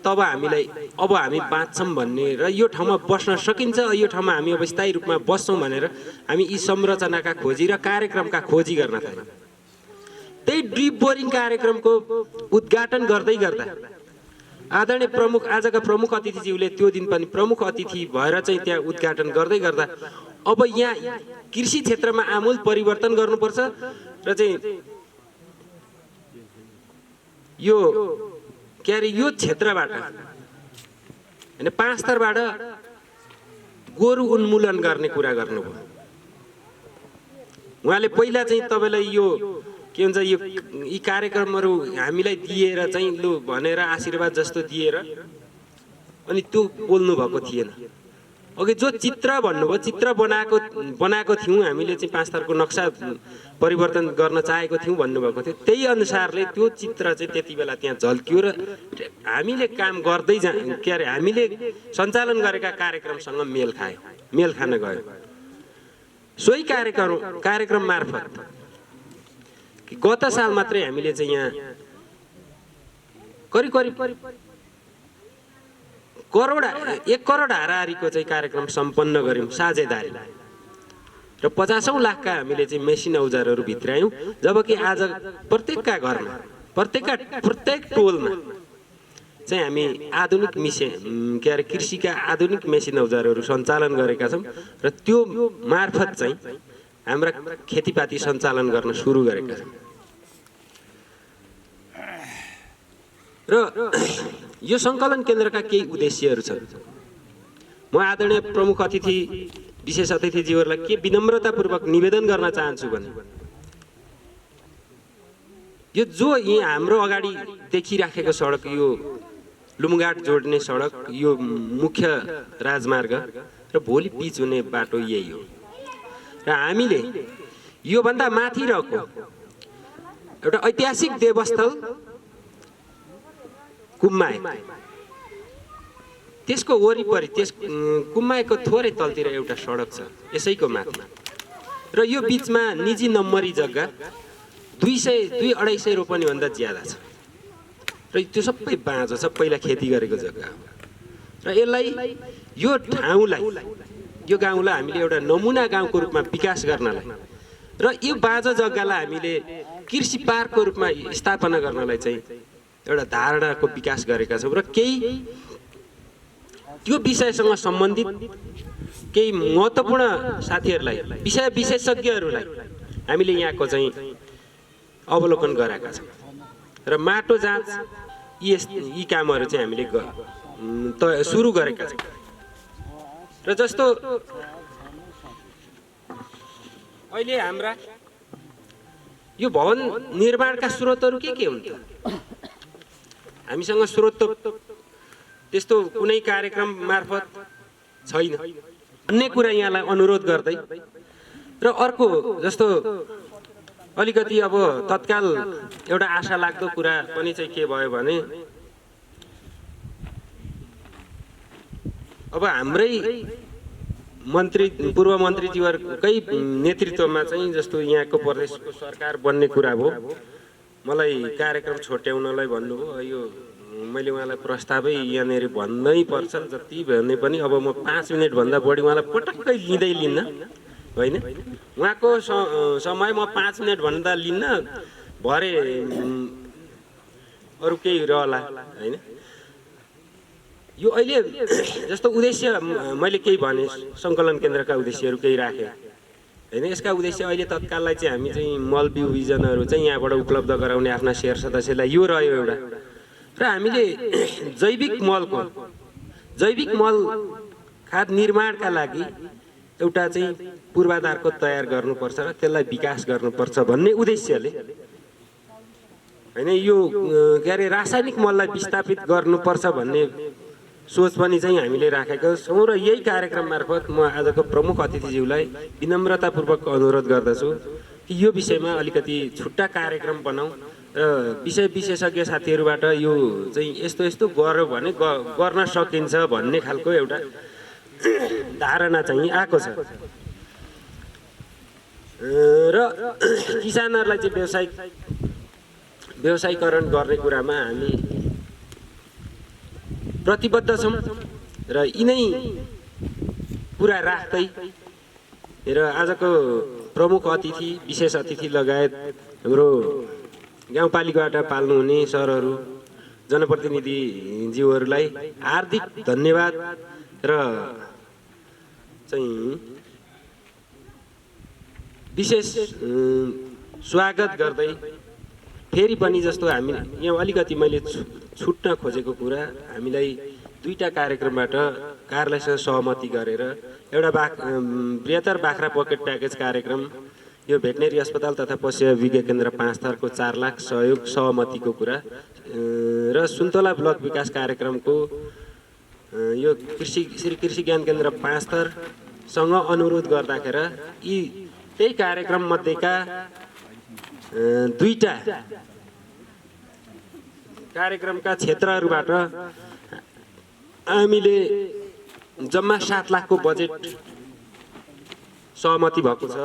तब हामीलाई अब हामी बाँच्छौँ भन्ने र यो ठाउँमा बस्न सकिन्छ, यो ठाउँमा हामी अब स्थायी रूपमा बस्छौँ भनेर हामी यी संरचनाका खोजी र कार्यक्रमका खोजी गर्न थाल्यौँ। त्यही डिप बोरिङ कार्यक्रमको उद्घाटन गर्दै गर्दा आदरणीय प्रमुख आजका प्रमुख अतिथिज्यूले त्यो दिन पनि प्रमुख अतिथि भएर चाहिँ त्यहाँ उद्घाटन गर्दै गर्दा अब यहाँ कृषि क्षेत्रमा आमूल परिवर्तन गर्नुपर्छ र चाहिँ यो के अरे यो क्षेत्रबाट हैन 5 स्तरबाट गोरु उन्मूलन गर्ने कुरा गर्नुभयो। उहाँले पहिला चाहिँ तपाईलाई यो के भन्छ यो यी कार्यक्रमहरू हामीलाई दिएर चाहिँ लु भनेर आशीर्वाद जस्तो दिएर अनि त्यो बोल्नु भएको थिएन। अघि जो चित्र भन्नुभयो चित्र बनाएको थियौँ हामीले चाहिँ 5 स्तरको नक्सा परिवर्तन गर्न चाहेको थियौँ भन्नुभएको थियो। त्यही अनुसारले त्यो चित्र चाहिँ त्यति बेला त्यहाँ झल्कियो र हामीले काम गर्दै के अरे हामीले सञ्चालन गरेका कार्यक्रमसँग मेल खान गयो। सोही कार्यक्रम मार्फत गत साल मात्रै हामीले चाहिँ यहाँ करिब 1 करोड हाराहारीको चाहिँ कार्यक्रम सम्पन्न गर्यौं साझेदारी र 50औं लाखका हामीले चाहिँ मेसिन औजारहरू भित्रायौं। जबकि आज प्रत्येकका घरमा प्रत्येक टोलमा चाहिँ हामी आधुनिक के अरे कृषिका आधुनिक मेसिन औजारहरू सञ्चालन गरेका छौं र त्यो मार्फत चाहिँ हाम्रा खेतीपाती सञ्चालन गर्न सुरु गरेका छौं। र यो संकलन केन्द्रका केही उद्देश्यहरू छन्। म आदरणीय प्रमुख अतिथि विशेष अतिथिज्यूहरूलाई के विनम्रतापूर्वक निवेदन गर्न चाहन्छु भने यो जो यहाँ हाम्रो अगाडि देखिराखेको सडक यो लुम्घाट जोड्ने सडक यो मुख्य राजमार्ग र भोलि पिच हुने बाटो यही हो र हामीले यो भन्दा माथि रहेको एउटा ऐतिहासिक देवस्थल कुम्माई त्यसको वरिपरि त्यस कुम्माईको थोरै तलतिर एउटा सडक छ यसैको माथि र यो बीचमा निजी नम्बरी जग्गा 200-250 रोपनी भन्दा ज्यादा छ र त्यो सबै बाँझो छ, पहिला खेती गरेको जग्गा हो र यसलाई यो ठाउँलाई यो गाउँलाई हामीले एउटा नमुना गाउँको रूपमा विकास गर्नलाई र यो बाँझो जग्गालाई हामीले कृषि पार्कको रूपमा स्थापना गर्नलाई चाहिँ एउटा धारणाको विकास गरेका छौं र केही त्यो विषयसँग सम्बन्धित केही महत्त्वपूर्ण साथीहरूलाई विषय विशेषज्ञहरूलाई हामीले यहाँको चाहिँ अवलोकन गराएका छौं र माटो जाँच यी कामहरू चाहिँ हामीले सुरु गरेका छौं। र जस्तो अहिले हाम्रा यो भवन निर्माणका स्रोतहरू के हुन् त? हामीसँग स्रोत त्यस्तो कुनै कार्यक्रम मार्फत छैन भन्ने कुरा यहाँलाई अनुरोध गर्दै र अर्को जस्तो अलिकति अब तत्काल एउटा आशा लाग्दो कुरा पनि चाहिँ के भयो भने अब हाम्रै मन्त्री पूर्व मन्त्रीज्यूहरूकै नेतृत्वमा चाहिँ जस्तो यहाँको प्रदेशको सरकार बन्ने कुरा भयो। मलाई कार्यक्रम छोट्याउनलाई भन्नुभयो, यो मैले उहाँलाई प्रस्तावै यहाँनिर भन्नै पर्छ जति भने पनि अब म 5 मिनटभन्दा बढी उहाँलाई पटक्कै लिन्न होइन। उहाँको समय म 5 मिनटभन्दा लिन्न, भरे अरू केही रहला होइन। यो अहिले जस्तो उद्देश्य मैले केही भने, सङ्कलन केन्द्रका उद्देश्यहरू केही राखेँ होइन। यसका उद्देश्य अहिले तत्काललाई चाहिँ हामी चाहिँ मल बिउ बिजनहरू चाहिँ यहाँबाट उपलब्ध गराउने आफ्ना सेयर सदस्यलाई यो रह्यो एउटा। र हामीले जैविक मल खाद निर्माणका लागि एउटा चाहिँ पूर्वाधारको तयार गर्नुपर्छ र त्यसलाई विकास गर्नुपर्छ भन्ने उद्देश्यले होइन यो के अरे रासायनिक मललाई विस्थापित गर्नुपर्छ भन्ने सोच पनि चाहिँ हामीले राखेका छौँ। र यही कार्यक्रम मार्फत म आजको प्रमुख अतिथिज्यूलाई विनम्रतापूर्वक अनुरोध गर्दछु कि यो विषयमा अलिकति छुट्टा कार्यक्रम बनाऊ र विषय विशेषज्ञ साथीहरूबाट यो चाहिँ यस्तो यस्तो गर्यो भने गर्न सकिन्छ भन्ने खालको एउटा धारणा चाहिँ आएको छ। र किसानहरूलाई चाहिँ व्यवसायीकरण गर्ने कुरामा हामी प्रतिबद्ध छौँ र यिनै कुरा राख्दै र आजको प्रमुख अतिथि विशेष अतिथि लगायत हाम्रो गाउँपालिकाबाट पाल्नुहुने सरहरू जनप्रतिनिधिज्यूहरूलाई हार्दिक धन्यवाद र चाहिँ विशेष स्वागत गर्दै फेरि पनि जस्तो हामी यहाँ अलिकति मैले छुट्न खोजेको कुरा, हामीलाई दुईटा कार्यक्रमबाट कार्यालयसँग सहमति गरेर एउटा बृहत्तर बाख्रा पकेट प्याकेज कार्यक्रम, यो भेटनेरी अस्पताल तथा पशु विज्ञ केन्द्र 5 थरको 4 लाख सहयोग सहमतिको कुरा र सुन्तला ब्लक विकास कार्यक्रमको यो श्री कृषि ज्ञान केन्द्र 5 थरसँग अनुरोध गर्दाखेरि यी त्यही कार्यक्रम मध्येका दुईटा कार्यक्रमका क्षेत्रहरूबाट हामीले जम्मा 7 लाखको बजेट सहमति भएको छ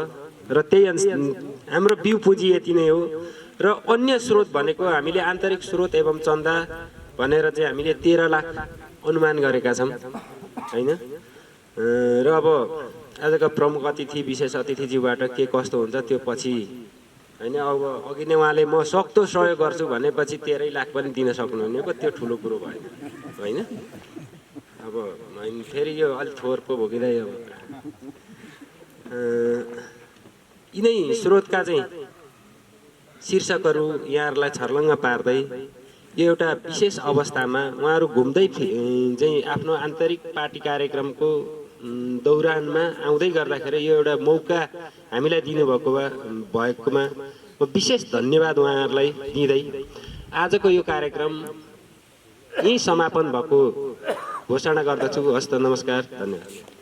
र त्यही हाम्रो बिउ पुँजी यति नै हो। र अन्य स्रोत भनेको हामीले आन्तरिक स्रोत एवं चन्दा भनेर चाहिँ हामीले 13 लाख अनुमान गरेका छौँ होइन। र अब आजका प्रमुख अतिथि विशेष अतिथिज्यूबाट के कस्तो हुन्छ त्यो पछि होइन। अब अघि नै उहाँले म सक्दो सहयोग गर्छु भनेपछि 13 लाख पनि दिन सक्नुहुने पो त्यो ठुलो कुरो भएन होइन। अब फेरि यो अलिक थोर पो भोगिँदै अब यिनै स्रोतका चाहिँ शीर्षकहरू यहाँहरूलाई छर्लङ्ग पार्दै यो एउटा विशेष अवस्थामा उहाँहरू घुम्दै चाहिँ आफ्नो आन्तरिक पार्टी कार्यक्रमको दौरानमा आउँदै गर्दाखेरि यो एउटा मौका हामीलाई दिनुभएकोमा म विशेष धन्यवाद उहाँहरूलाई दिँदै आजको यो कार्यक्रम यही समापन भएको घोषणा गर्दछु। हस्त नमस्कार, धन्यवाद।